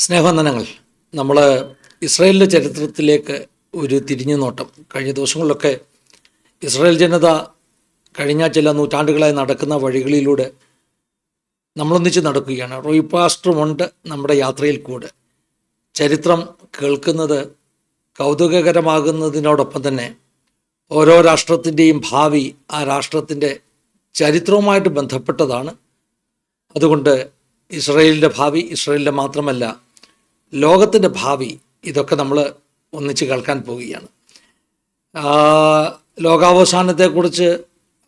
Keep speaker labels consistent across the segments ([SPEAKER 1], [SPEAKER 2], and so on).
[SPEAKER 1] സ്നേഹവന്ദനങ്ങൾ. നമ്മൾ ഇസ്രായേലിൻ്റെ ചരിത്രത്തിലേക്ക് ഒരു തിരിഞ്ഞു നോട്ടം. കഴിഞ്ഞ ദിവസങ്ങളിലൊക്കെ ഇസ്രായേൽ ജനത കഴിഞ്ഞ ചില നൂറ്റാണ്ടുകളായി നടക്കുന്ന വഴികളിലൂടെ നമ്മളൊന്നിച്ച് നടക്കുകയാണ്. റോയ് പാസ്റ്ററുമുണ്ട് നമ്മുടെ യാത്രയിൽ കൂടെ. ചരിത്രം കേൾക്കുന്നത് കൗതുകകരമാകുന്നതിനോടൊപ്പം തന്നെ ഓരോ രാഷ്ട്രത്തിൻ്റെയും ഭാവി ആ രാഷ്ട്രത്തിൻ്റെ ചരിത്രവുമായിട്ട് ബന്ധപ്പെട്ടതാണ്. അതുകൊണ്ട് ഇസ്രായേലിൻ്റെ ഭാവി, ഇസ്രായേലിൻ്റെ മാത്രമല്ല ലോകത്തിൻ്റെ ഭാവി, ഇതൊക്കെ നമ്മൾ ഒന്നിച്ച് കേൾക്കാൻ പോവുകയാണ്. ലോകാവസാനത്തെക്കുറിച്ച്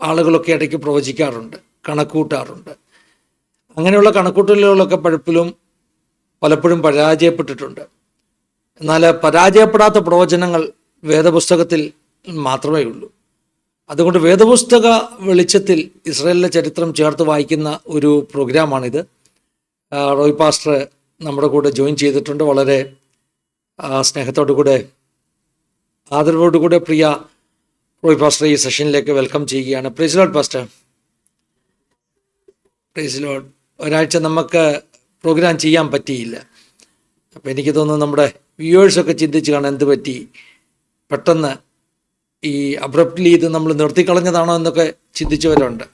[SPEAKER 1] ആളുകളൊക്കെ ഇടയ്ക്ക് പ്രവചിക്കാറുണ്ട്, കണക്കൂട്ടാറുണ്ട്. അങ്ങനെയുള്ള കണക്കൂട്ടലുകളൊക്കെ പലപ്പോഴും പരാജയപ്പെട്ടിട്ടുണ്ട്. എന്നാൽ പരാജയപ്പെടാത്ത പ്രവചനങ്ങൾ വേദപുസ്തകത്തിൽ മാത്രമേ ഉള്ളൂ. അതുകൊണ്ട് വേദപുസ്തക വെളിച്ചത്തിൽ ഇസ്രായേലിലെ ചരിത്രം ചേർത്ത് വായിക്കുന്ന ഒരു പ്രോഗ്രാമാണിത്. റോയ് പാസ്റ്റർ നമ്മുടെ കൂടെ ജോയിൻ ചെയ്തിട്ടുണ്ട്. വളരെ സ്നേഹത്തോടു കൂടെ, ആദരവോടുകൂടെ പ്രിയ റോയ് പാസ്റ്റർ ഈ സെഷനിലേക്ക് വെൽക്കം ചെയ്യുകയാണ്. Praise Lord pastor. Praise Lord. ഒരാഴ്ച നമുക്ക് പ്രോഗ്രാം ചെയ്യാൻ പറ്റിയില്ല. അപ്പോൾ എനിക്ക് തോന്നുന്നു നമ്മുടെ വ്യൂവേഴ്സൊക്കെ ചിന്തിച്ച് കാണാൻ എന്ത് പറ്റി, പെട്ടെന്ന് ഈ അബ്രപ്റ്റ്ലി ഇത് നമ്മൾ നിർത്തിക്കളഞ്ഞതാണോ എന്നൊക്കെ ചിന്തിച്ചവരുണ്ട്.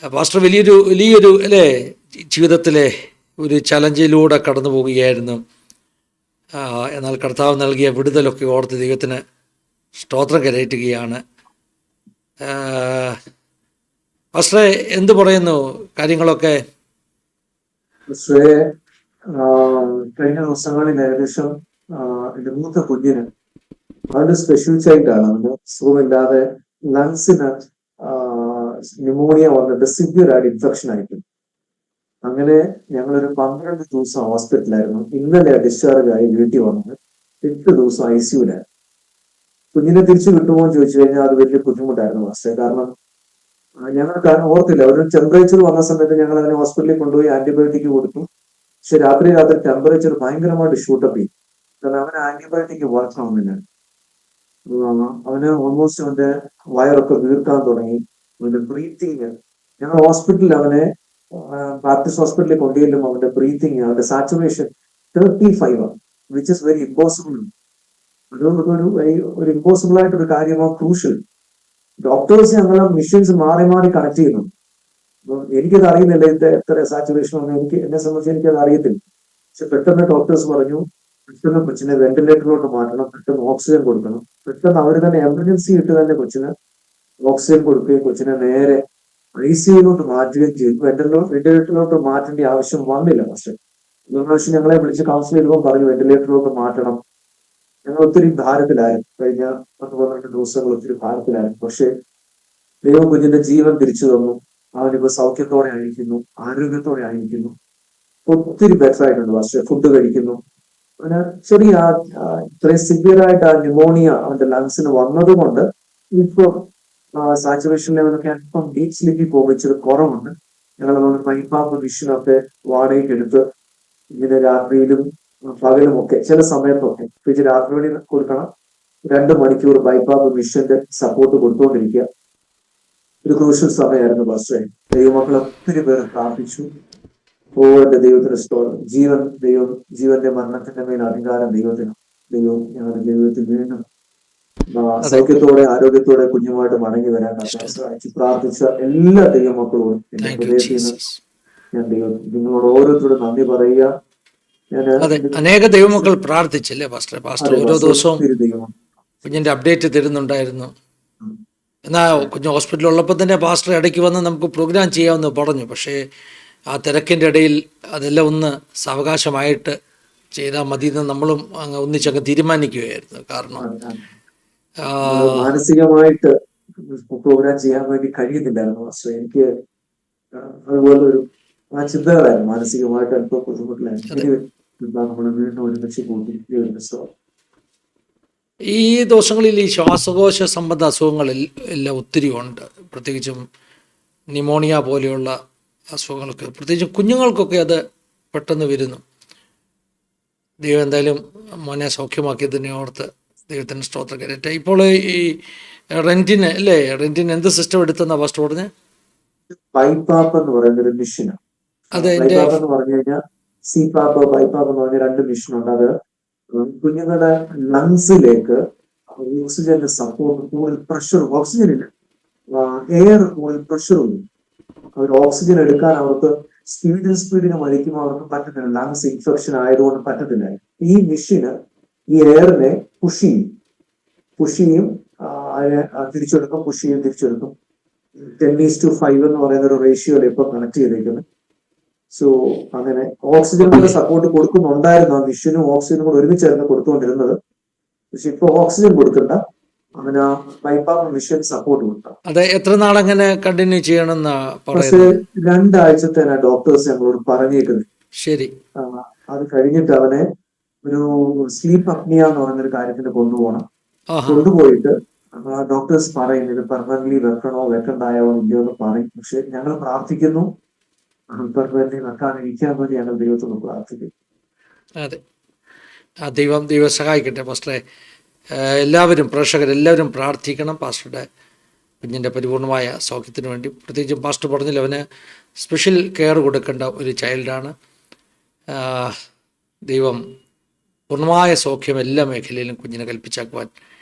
[SPEAKER 1] പാസ്റ്റർ വലിയൊരു അല്ലേ ജീവിതത്തിലെ ഒരു ചലഞ്ചിലൂടെ കടന്നു പോവുകയായിരുന്നു. എന്നാൽ കർത്താവ് നൽകിയ വിടുതലൊക്കെ ഓർത്ത് ദൈവത്തിന് സ്തോത്രം കരയറ്റുകയാണ്. പാസ്റ്ററെ എന്ത് പറയുന്നു കാര്യങ്ങളൊക്കെ?
[SPEAKER 2] കഴിഞ്ഞ ദിവസങ്ങളിൽ ഏകദേശം എൻ്റെ മൂത്ത കുഞ്ഞിന് അവന്റെ സ്പെഷ്യൽ ചൈൽഡാണ്. അവന് സുഖമില്ലാതെ ലങ്സിന് ന്യൂമോണിയ വന്നിട്ട് സിവിയർ ആയിട്ട് ഇൻഫെക്ഷൻ ആയിരിക്കും. അങ്ങനെ ഞങ്ങളൊരു 12 ദിവസം ഹോസ്പിറ്റലായിരുന്നു. ഇന്നലെ ഡിസ്ചാർജ് ആയി വീട്ടിൽ വന്നത് 8 ദിവസം ICUലായിരുന്നു. കുഞ്ഞിനെ തിരിച്ചു കിട്ടുമോ എന്ന് ചോദിച്ചു കഴിഞ്ഞാൽ അത് വലിയ ബുദ്ധിമുട്ടായിരുന്നു മാസ്റ്റർ. കാരണം ഞങ്ങൾക്ക് ഓർത്തില്ല, ഒരു ടെമ്പറേച്ചർ വന്ന സമയത്ത് ഞങ്ങൾ അതിനെ ഹോസ്പിറ്റലിൽ കൊണ്ടുപോയി ആന്റിബയോട്ടിക് കൊടുത്തു. പക്ഷെ രാത്രി ടെമ്പറേച്ചർ ഭയങ്കരമായിട്ട് ഷൂട്ടപ്പ് ചെയ്യും. കാരണം അവന് ആന്റിബയോട്ടിക് വർക്ക് ആവുന്നില്ല. അവന് ഓൾമോസ്റ്റ് അവന്റെ വയറൊക്കെ വീർക്കാൻ തുടങ്ങി. അവന്റെ ബ്രീത്തിങ്, ഞങ്ങൾ ഹോസ്പിറ്റലിൽ അവനെ ബാപ്റ്റിസ്റ്റ് ഹോസ്പിറ്റലിൽ കൊണ്ടുചെല്ലും. അവന്റെ ബ്രീത്തിങ്, അവന്റെ saturation 35 which is very impossible. ഒരു ഇമ്പോസിബിൾ ആയിട്ടൊരു കാര്യമോ ക്രൂഷ്യൽ. ഡോക്ടേഴ്സ് ഞങ്ങൾ മെഷീൻസ് മാറി കണക്ട് ചെയ്യുന്നു. എനിക്കത് അറിയുന്നില്ല ഇത് എത്ര സാച്ചുറേഷൻ ആണ്. എന്നെ സംബന്ധിച്ച് എനിക്കത് അറിയത്തില്ല. പക്ഷെ പെട്ടെന്ന് ഡോക്ടേഴ്സ് പറഞ്ഞു, പെട്ടെന്ന് കൊച്ചിനെ വെന്റിലേറ്ററിലോട്ട് മാറ്റണം, പെട്ടെന്ന് ഓക്സിജൻ കൊടുക്കണം. പെട്ടെന്ന് അവർ തന്നെ എമർജൻസി ഇട്ട് തന്നെ കൊച്ചിന് ഓക്സിജൻ കൊടുക്കുകയും കൊച്ചിനെ നേരെ ICUലോട്ട് മാറ്റുകയും ചെയ്തു. വെന്റിലേറ്ററിലോട്ട് മാറ്റേണ്ട ആവശ്യം വന്നില്ല. പക്ഷെ ഒരു പ്രാവശ്യം ഞങ്ങളെ വിളിച്ച് കൗൺസിൽ ചെയ്തപ്പോൾ പറഞ്ഞു വെന്റിലേറ്ററിലോട്ട് മാറ്റണം. ഞങ്ങൾ ഒത്തിരി ഭാരത്തിലായിരുന്നു. കഴിഞ്ഞ 10-12 ദിവസങ്ങൾ ഒത്തിരി ഭാരത്തിലായിരുന്നു. പക്ഷെ ദൈവം കുഞ്ഞിന്റെ ജീവൻ തിരിച്ചു തന്നു. അവനിപ്പോ സൗഖ്യത്തോടെ ആയിരിക്കുന്നു, ആരോഗ്യത്തോടെ ആയിരിക്കുന്നു, ഒത്തിരി ബെറ്റർ ആയിട്ടുണ്ട്. പക്ഷെ ഫുഡ് കഴിക്കുന്നു. അവന് ചെറിയ ഇത്രയും സിവിയർ ആയിട്ട് ആ ന്യൂമോണിയ അവന്റെ ലങ്സിന് വന്നത് കൊണ്ട് ഇപ്പൊ സാച്ചുറേഷൻ ലെവലൊക്കെ അല്പം ഡീപ് സ്ലീപ്പിൽ പോകുമ്പോൾ ഇച്ചിരി കുറവുണ്ട്. ഞങ്ങൾ അതുകൊണ്ട് പൈപ്പാപ്പ് മിഷനൊക്കെ വാടകയ്ക്ക് എടുത്ത് ഇങ്ങനെ രാത്രിയിലും പകലും ഒക്കെ ചില സമയത്തൊക്കെ ഇത് രാത്രി കൊടുക്കണം. 2 മണിക്കൂർ പൈപ്പാപ്പ് മിഷന്റെ സപ്പോർട്ട് കൊടുത്തുകൊണ്ടിരിക്കുക. ഒരു ക്രൂഷ്യൽ സമയമായിരുന്നു പാസ്റ്ററെ. ദൈവമക്കൾ ഒത്തിരി പേര് പ്രാർത്ഥിച്ചു. എന്റെ ദൈവത്തിന് സ്തോത്രം. ജീവന്റെ മരണത്തിന്റെ മേൽ അധികാരം ദൈവത്തിന്. ദൈവം ഞങ്ങളുടെ ജീവിതത്തിൽ വീണ്ടും സൗഖ്യത്തോടെ ആരോഗ്യത്തോടെ കുഞ്ഞുമായിട്ട് മടങ്ങി വരാൻ പ്രാർത്ഥിച്ച എല്ലാ ദൈവമക്കളോടും എന്റെ ഹൃദയത്തിൽ നിന്ന് ഞാൻ നിങ്ങളോട് ഓരോരുത്തരോടും നന്ദി പറയുക.
[SPEAKER 1] അനേക ദൈവമക്കൾ പ്രാർത്ഥിച്ചല്ലേ പാസ്റ്റർ? ഓരോ ദിവസവും കുഞ്ഞിന്റെ അപ്ഡേറ്റ് തരുന്നുണ്ടായിരുന്നു. എന്നാൽ കുഞ്ഞ് ഹോസ്പിറ്റലിൽ ഉള്ളപ്പോൾ തന്നെ പാസ്റ്റർ ഇടയ്ക്ക് വന്ന് നമുക്ക് പ്രോഗ്രാം ചെയ്യാമെന്ന് പറഞ്ഞു. പക്ഷേ ആ തിരക്കിൻ്റെ ഇടയിൽ അതെല്ലാം ഒന്ന് സാവകാശമായിട്ട് ചെയ്താൽ മതി എന്ന് നമ്മളും ഒന്നിച്ചങ്ങ് തീരുമാനിക്കുകയായിരുന്നു. കാരണം
[SPEAKER 2] മാനസികമായിട്ട് പ്രോഗ്രാം ചെയ്യാൻ വേണ്ടി കഴിയുന്നില്ലായിരുന്നു പാസ്റ്റർ. എനിക്ക് അതുപോലെ ഒരു ചിന്തകളായിരുന്നു. മാനസികമായിട്ട് അല്പം ബുദ്ധിമുട്ടിലായിരുന്നു. നമ്മൾ വീണ്ടും ഒരുമിച്ച് കൂട്ടി.
[SPEAKER 1] ഈ ദിവസങ്ങളിൽ ഈ ശ്വാസകോശ സംബന്ധ അസുഖങ്ങളിൽ എല്ലാം ഒത്തിരി ഉണ്ട്. പ്രത്യേകിച്ചും ന്യൂമോണിയ പോലെയുള്ള അസുഖങ്ങൾക്ക്, പ്രത്യേകിച്ചും കുഞ്ഞുങ്ങൾക്കൊക്കെ അത് പെട്ടെന്ന് വരുന്നു. ദൈവം എന്തായാലും മോനെ സൗഖ്യമാക്കിയതിനെ ഓർത്ത് ദൈവത്തിന് സ്തോത്രം കരയട്ടെ. ഇപ്പോൾ ഈ റെന്റിന് എന്ത് സിസ്റ്റം എടുത്തെന്നാ ഫസ്റ്റ് പറഞ്ഞത്?
[SPEAKER 2] പൈപ്പാപ്പ് എന്ന് പറയുന്ന ഒരു മെഷീനാണ്.
[SPEAKER 1] അതെ,
[SPEAKER 2] പൈപ്പാപ്പ് എന്ന് പറഞ്ഞു കഴിഞ്ഞാൽ സിപാപ്പ് ബൈപാപ്പ് എന്ന് പറഞ്ഞ 2 മെഷീനുണ്ട്. അത് കുഞ്ഞുങ്ങളുടെ ലങ്സിലേക്ക് ഓക്സിജന്റെ സപ്പോർട്ട്, കൂടുതൽ പ്രഷർ, ഓക്സിജൻ ഇല്ല, എയർ കൂടുതൽ പ്രഷർ ഉണ്ട്. അവർ ഓക്സിജൻ എടുക്കാൻ അവർക്ക് സ്പീഡിന് വലിക്കുമ്പോൾ അവർക്ക് പറ്റത്തില്ല, ലങ്സ് ഇൻഫെക്ഷൻ ആയതുകൊണ്ട് പറ്റത്തില്ല. ഈ മെഷീന് ഈ എയറിനെ പുഷ് ചെയ്യും, അതിനെ തിരിച്ചെടുക്കും, പുഷ് ചെയ്യും, തിരിച്ചെടുക്കും. 10:5 എന്ന് പറയുന്ന ഒരു റേഷ്യോയിൽ ഇപ്പൊ കണക്ട് ചെയ്തേക്കുന്നത്. സോ അങ്ങനെ ഓക്സിജൻ സപ്പോർട്ട് കൊടുക്കുന്നുണ്ടായിരുന്നു. ആ മെഷീനും ഓക്സിജനും കൂടെ ഒരുമിച്ചായിരുന്നു കൊടുത്തുകൊണ്ടിരുന്നത്. പക്ഷെ ഇപ്പൊ ഓക്സിജൻ കൊടുക്കണ്ട, അവന് ആ ബൈപ്പാപ്പ് മെഷീൻ സപ്പോർട്ട് കൊടുക്കാം.
[SPEAKER 1] അത് എത്ര നാളങ്ങനെ കണ്ടിന്യൂ ചെയ്യണമെന്നാ
[SPEAKER 2] പക്ഷെ
[SPEAKER 1] പറയുന്നത്?
[SPEAKER 2] 2 ആഴ്ചത്തേനാ ഡോക്ടേഴ്സ് ഞങ്ങളോട് പറഞ്ഞേക്കുന്നത്.
[SPEAKER 1] ശരി.
[SPEAKER 2] അത് കഴിഞ്ഞിട്ട് അവനെ ഒരു സ്ലീപ്പ് അപ്നിയ എന്ന് പറയുന്നൊരു കാര്യത്തിന് കൊണ്ടുപോകണം.
[SPEAKER 1] ആഹാ.
[SPEAKER 2] കൊണ്ടുപോയിട്ട് ഡോക്ടേഴ്സ് പറയും ഇത് പെർമനന്റ്ലി വെക്കണ്ടായോ ഇല്ലയോ എന്ന് പറയും. പക്ഷെ ഞങ്ങൾ പ്രാർത്ഥിക്കുന്നു പെർമനന്റ്ലി വെക്കാതിരിക്കാൻ വേണ്ടി ഞങ്ങൾ ദൈവത്തോട് പ്രാർത്ഥിക്കും.
[SPEAKER 1] അതെ, ആ ദൈവം സഹായിക്കട്ടെ പാസ്റ്ററെ. എല്ലാവരും പ്രേക്ഷകരെല്ലാവരും പ്രാർത്ഥിക്കണം പാസ്റ്ററുടെ കുഞ്ഞിൻ്റെ പരിപൂർണമായ സൗഖ്യത്തിന് വേണ്ടി. പ്രത്യേകിച്ചും പാസ്റ്റർ പറഞ്ഞില്ല, അവന് സ്പെഷ്യൽ കെയർ കൊടുക്കേണ്ട ഒരു ചൈൽഡാണ്. ദൈവം പൂർണ്ണമായ സൗഖ്യം എല്ലാ മേഖലയിലും കുഞ്ഞിനെ കൽപ്പിച്ചാക്കുവാൻ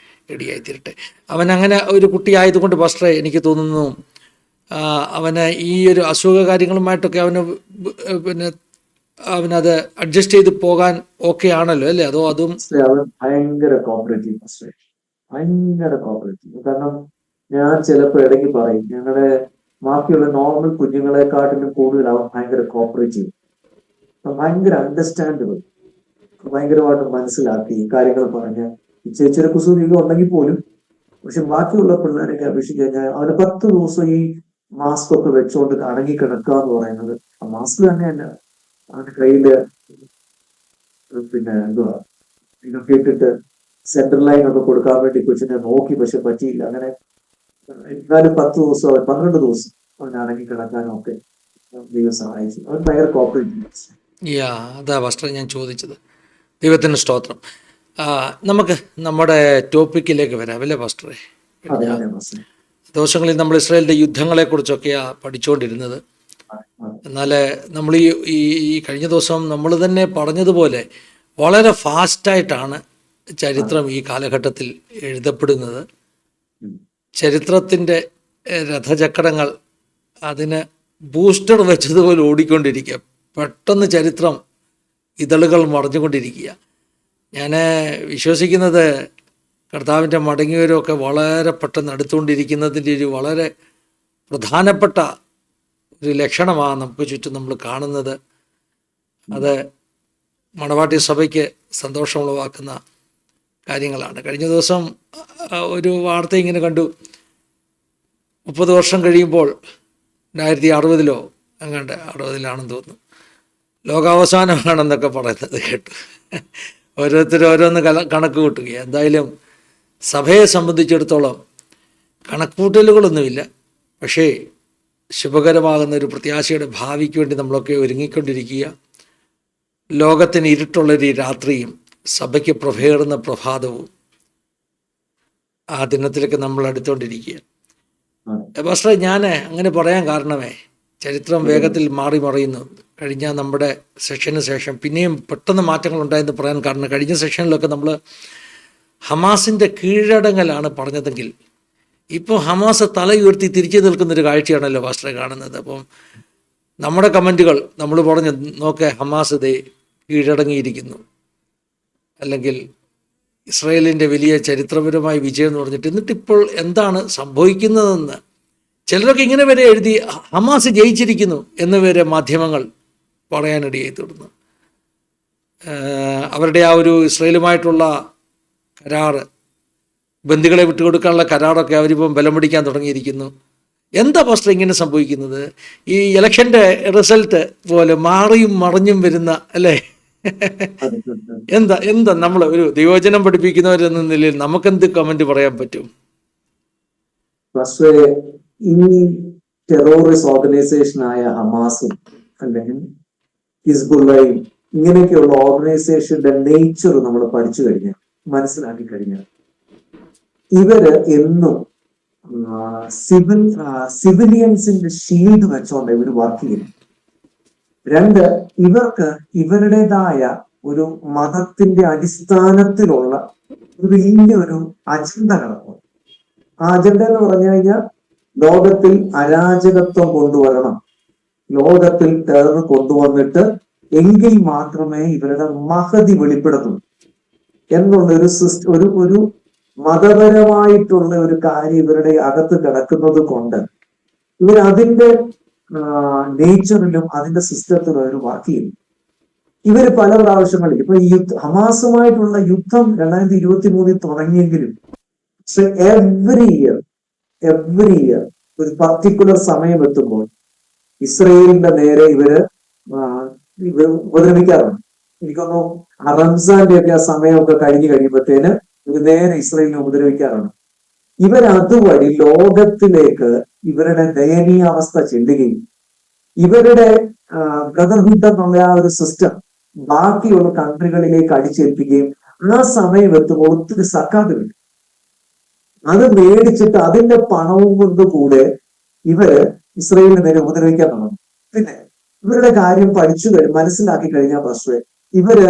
[SPEAKER 1] ഇടയായി തീരട്ടെ. അവൻ അങ്ങനെ ഒരു കുട്ടിയായതുകൊണ്ട് പാസ്റ്ററെ എനിക്ക് തോന്നുന്നു അവന് ഈ ഒരു അസുഖ കാര്യങ്ങളുമായിട്ടൊക്കെ അവനത് അഡ്ജസ്റ്റ് ചെയ്ത് പോകാൻ ഓക്കെ ആണല്ലോ അല്ലേ? അതും
[SPEAKER 2] അവൻ ഭയങ്കര കോപ്പറേറ്റീവ്. കാരണം ഞാൻ ചിലപ്പോൾ ഇടയ്ക്ക് പറയും, ഞങ്ങളുടെ ബാക്കിയുള്ള നോർമൽ കുഞ്ഞുങ്ങളെക്കാട്ടിലും കൂടുതൽ അവൻ ഭയങ്കര കോപ്പറേറ്റീവ്, ഭയങ്കര അണ്ടർസ്റ്റാൻഡബിൾ, ഭയങ്കരമായിട്ട് മനസ്സിലാക്കി കാര്യങ്ങൾ പറഞ്ഞ് ചെറിയ കുസൂരികൾ ഉണ്ടെങ്കിൽ പോലും. പക്ഷെ ബാക്കിയുള്ള പിള്ളേരൊക്കെ അപേക്ഷിച്ച് കഴിഞ്ഞാൽ അവന് 10 ദിവസം ഈ മാസ്ക് ഒക്കെ വെച്ചുകൊണ്ട് അടങ്ങി കിടക്കുക എന്ന് പറയുന്നത്, ആ മാസ്ക് തന്നെയല്ല അവന്റെ കയ്യില് എന്തുവാ ഇതൊക്കെ ഇട്ടിട്ട് സെൻട്രൽ ലൈൻ ഒക്കെ കൊടുക്കാൻ വേണ്ടി കൊച്ചിനെ നോക്കി, പക്ഷെ പറ്റിയില്ല. അങ്ങനെ എന്നാലും 10 ദിവസം 12 ദിവസം അവൻ അടങ്ങി കിടക്കാനും ഒക്കെ ദൈവം സഹായിച്ചു. അവൻ ഭയങ്കര കോപ്പറേറ്റീവ്.
[SPEAKER 1] അതാ പാസ്റ്റർ ഞാൻ ചോദിച്ചത്. ദൈവത്തിന് സ്തോത്രം. നമുക്ക് നമ്മുടെ ടോപ്പിക്കിലേക്ക് വരാം അല്ലേ പാസ്റ്ററെ? ദിവസങ്ങളിൽ നമ്മൾ ഇസ്രായേലിൻ്റെ യുദ്ധങ്ങളെക്കുറിച്ചൊക്കെയാണ് പഠിച്ചുകൊണ്ടിരുന്നത്. എന്നാൽ നമ്മൾ ഈ കഴിഞ്ഞ ദിവസം നമ്മൾ തന്നെ പറഞ്ഞതുപോലെ വളരെ ഫാസ്റ്റായിട്ടാണ് ചരിത്രം ഈ കാലഘട്ടത്തിൽ എഴുതപ്പെടുന്നത്. ചരിത്രത്തിൻ്റെ രഥചക്രങ്ങൾ അതിന് ബൂസ്റ്റർ വെച്ചതുപോലെ ഓടിക്കൊണ്ടിരിക്കുക. പെട്ടെന്ന് ചരിത്രം ഇതളുകൾ മറിഞ്ഞുകൊണ്ടിരിക്കുക. ഞാൻ വിശ്വസിക്കുന്നത് കർത്താവിൻ്റെ മടങ്ങിയവരൊക്കെ വളരെ പെട്ടെന്ന് അടുത്തുകൊണ്ടിരിക്കുന്നതിൻ്റെ ഒരു വളരെ പ്രധാനപ്പെട്ട ഒരു ലക്ഷണമാണ് നമുക്ക് ചുറ്റും നമ്മൾ കാണുന്നത്. അത് മണവാട്ടി സഭയ്ക്ക് സന്തോഷമുളവാക്കുന്ന കാര്യങ്ങളാണ്. കഴിഞ്ഞ ദിവസം ഒരു വാർത്ത ഇങ്ങനെ കണ്ടു, 30 വർഷം കഴിയുമ്പോൾ 1960 അങ്ങാണ്ട് 60-ലാണെന്ന് തോന്നുന്നു ലോകാവസാനമാണെന്നൊക്കെ പറയുന്നത് കേട്ടു. ഓരോരുത്തരും ഓരോന്ന് കണക്ക് കൂട്ടുകയാണ്. എന്തായാലും സഭയെ സംബന്ധിച്ചിടത്തോളം കണക്കുകൂട്ടലുകളൊന്നുമില്ല, പക്ഷേ ശുഭകരമാകുന്ന ഒരു പ്രത്യാശയുടെ ഭാവിക്ക് വേണ്ടി നമ്മളൊക്കെ ഒരുങ്ങിക്കൊണ്ടിരിക്കുക. ലോകത്തിന് ഇരുട്ടുള്ളൊരു രാത്രിയും സഭയ്ക്ക് പ്രഭേറുന്ന പ്രഭാതവും ആ ദിനത്തിലേക്ക് നമ്മൾ അടുത്തുകൊണ്ടിരിക്കുക. പക്ഷേ ഞാൻ അങ്ങനെ പറയാൻ കാരണമേ, ചരിത്രം വേഗത്തിൽ മാറി മറിയുന്നു. കഴിഞ്ഞ നമ്മുടെ സെഷന് ശേഷം പിന്നെയും പെട്ടെന്ന് മാറ്റങ്ങൾ ഉണ്ടായെന്ന് പറയാൻ കാരണം, കഴിഞ്ഞ സെഷനിലൊക്കെ നമ്മൾ ഹമാസിൻ്റെ കീഴടങ്ങലാണ് പറഞ്ഞതെങ്കിൽ ഇപ്പോൾ ഹമാസ് തല ഉയർത്തി തിരിച്ചു നിൽക്കുന്നൊരു കാഴ്ചയാണല്ലോ പാസ്റ്ററെ കാണുന്നത്. അപ്പം നമ്മുടെ കമൻറ്റുകൾ നമ്മൾ പറഞ്ഞു നോക്കെ ഹമാസ് ദേ കീഴടങ്ങിയിരിക്കുന്നു, അല്ലെങ്കിൽ ഇസ്രായേലിൻ്റെ വലിയ ചരിത്രപരമായ വിജയം എന്ന് പറഞ്ഞിട്ട്, എന്നിട്ടിപ്പോൾ എന്താണ് സംഭവിക്കുന്നതെന്ന് ചിലരൊക്കെ ഇങ്ങനെ വരെ എഴുതി ഹമാസ് ജയിച്ചിരിക്കുന്നു എന്ന് വരെ മാധ്യമങ്ങൾ പറയാനിടയായി തീർന്നു. അവരുടെ ആ ഒരു ഇസ്രായേലുമായിട്ടുള്ള കരാറ്, ബന്ദികളെ വിട്ടുകൊടുക്കാനുള്ള കരാറൊക്കെ അവരിപ്പം ബലം പിടിക്കാൻ തുടങ്ങിയിരിക്കുന്നു. എന്താ പാസ്റ്റർ ഇങ്ങനെ സംഭവിക്കുന്നത്? ഈ ഇലക്ഷൻ്റെ റിസൾട്ട് പോലെ മാറിയും മറിഞ്ഞും വരുന്ന അല്ലേ? എന്താ നമ്മൾ ഒരു ദൈവവചനം പഠിപ്പിക്കുന്നവരെന്ന നിലയിൽ നമുക്കെന്ത് കമന്റ് പറയാൻ പറ്റും?
[SPEAKER 2] ഈ ടെററിസ്റ്റ് ഓർഗനൈസേഷനായ ഹമാസും അല്ലെങ്കിൽ ഹിസ്ബുള്ളയും ഇങ്ങനെയൊക്കെയുള്ള ഓർഗനൈസേഷന്റെ നേച്ചർ നമ്മൾ പഠിച്ചു കഴിഞ്ഞാൽ, മനസ്സിലാക്കി കഴിഞ്ഞാൽ, ഇവര് എന്നും സിവിലിയൻസിന്റെ ഷീൽഡ് വെച്ചോണ്ട് ഇവർ വർക്ക് ചെയ്യുന്നു. രണ്ട്, ഇവർക്ക് ഇവരുടേതായ ഒരു മതത്തിന്റെ അടിസ്ഥാനത്തിലുള്ള ഒരു വലിയൊരു അജണ്ട കിടക്കും. ആ അജണ്ട എന്ന് പറഞ്ഞു കഴിഞ്ഞാൽ ലോകത്തിൽ അരാജകത്വം കൊണ്ടുവരണം, ലോകത്തിൽ ടെറർ കൊണ്ടുവന്നിട്ട് എങ്കിൽ മാത്രമേ ഇവരുടെ മഹതി വെളിപ്പെടുത്തൂ എന്നുള്ള ഒരു മതപരമായിട്ടുള്ള ഒരു കാര്യം ഇവരുടെ അകത്ത് കിടക്കുന്നത് കൊണ്ട് ഇവർ അതിന്റെ നേച്ചറിലും അതിന്റെ സിസ്റ്റത്തിലും അവർ വർക്ക് ചെയ്യും. ഇവര് പല പ്രാവശ്യങ്ങളിൽ ഇപ്പൊ ഈ ഹമാസുമായിട്ടുള്ള യുദ്ധം 2023 തുടങ്ങിയെങ്കിലും എവറി ഇയർ ഒരു പർട്ടിക്കുലർ സമയം എത്തുമ്പോൾ ഇസ്രയേലിന്റെ നേരെ ഇവര് ഉപദ്രവിക്കാറുണ്ട്. എനിക്കൊന്നു റംസാന്റെ ഒക്കെ ആ സമയമൊക്കെ കഴിഞ്ഞു കഴിയുമ്പോഴത്തേന് ഇവർ നേരെ ഇസ്രയേലിനെ ഉപദ്രവിക്കാറുണ്ട്. ഇവരതുവഴി ലോകത്തിലേക്ക് ഇവരുടെ ദയനീയാവസ്ഥ ചെല്ലുകയും ഇവരുടെ ബ്രദർഹുഡ് എന്നുള്ള ആ ഒരു സിസ്റ്റം ബാക്കിയുള്ള കൺട്രികളിലേക്ക് അടിച്ചേൽപ്പിക്കുകയും ആ സമയം എത്തുമ്പോൾ ഒത്തിരി സക്കാത്ത് കിട്ടും. അത് മേടിച്ചിട്ട് അതിന്റെ പണവും കൊണ്ട് കൂടെ ഇവര് ഇസ്രയേലിന് നേരെ ഉപദ്രവിക്കാൻ തുടങ്ങും. പിന്നെ ഇവരുടെ കാര്യം പഠിച്ചു മനസ്സിലാക്കി കഴിഞ്ഞാൽ പ്രശ്നം ഇവര്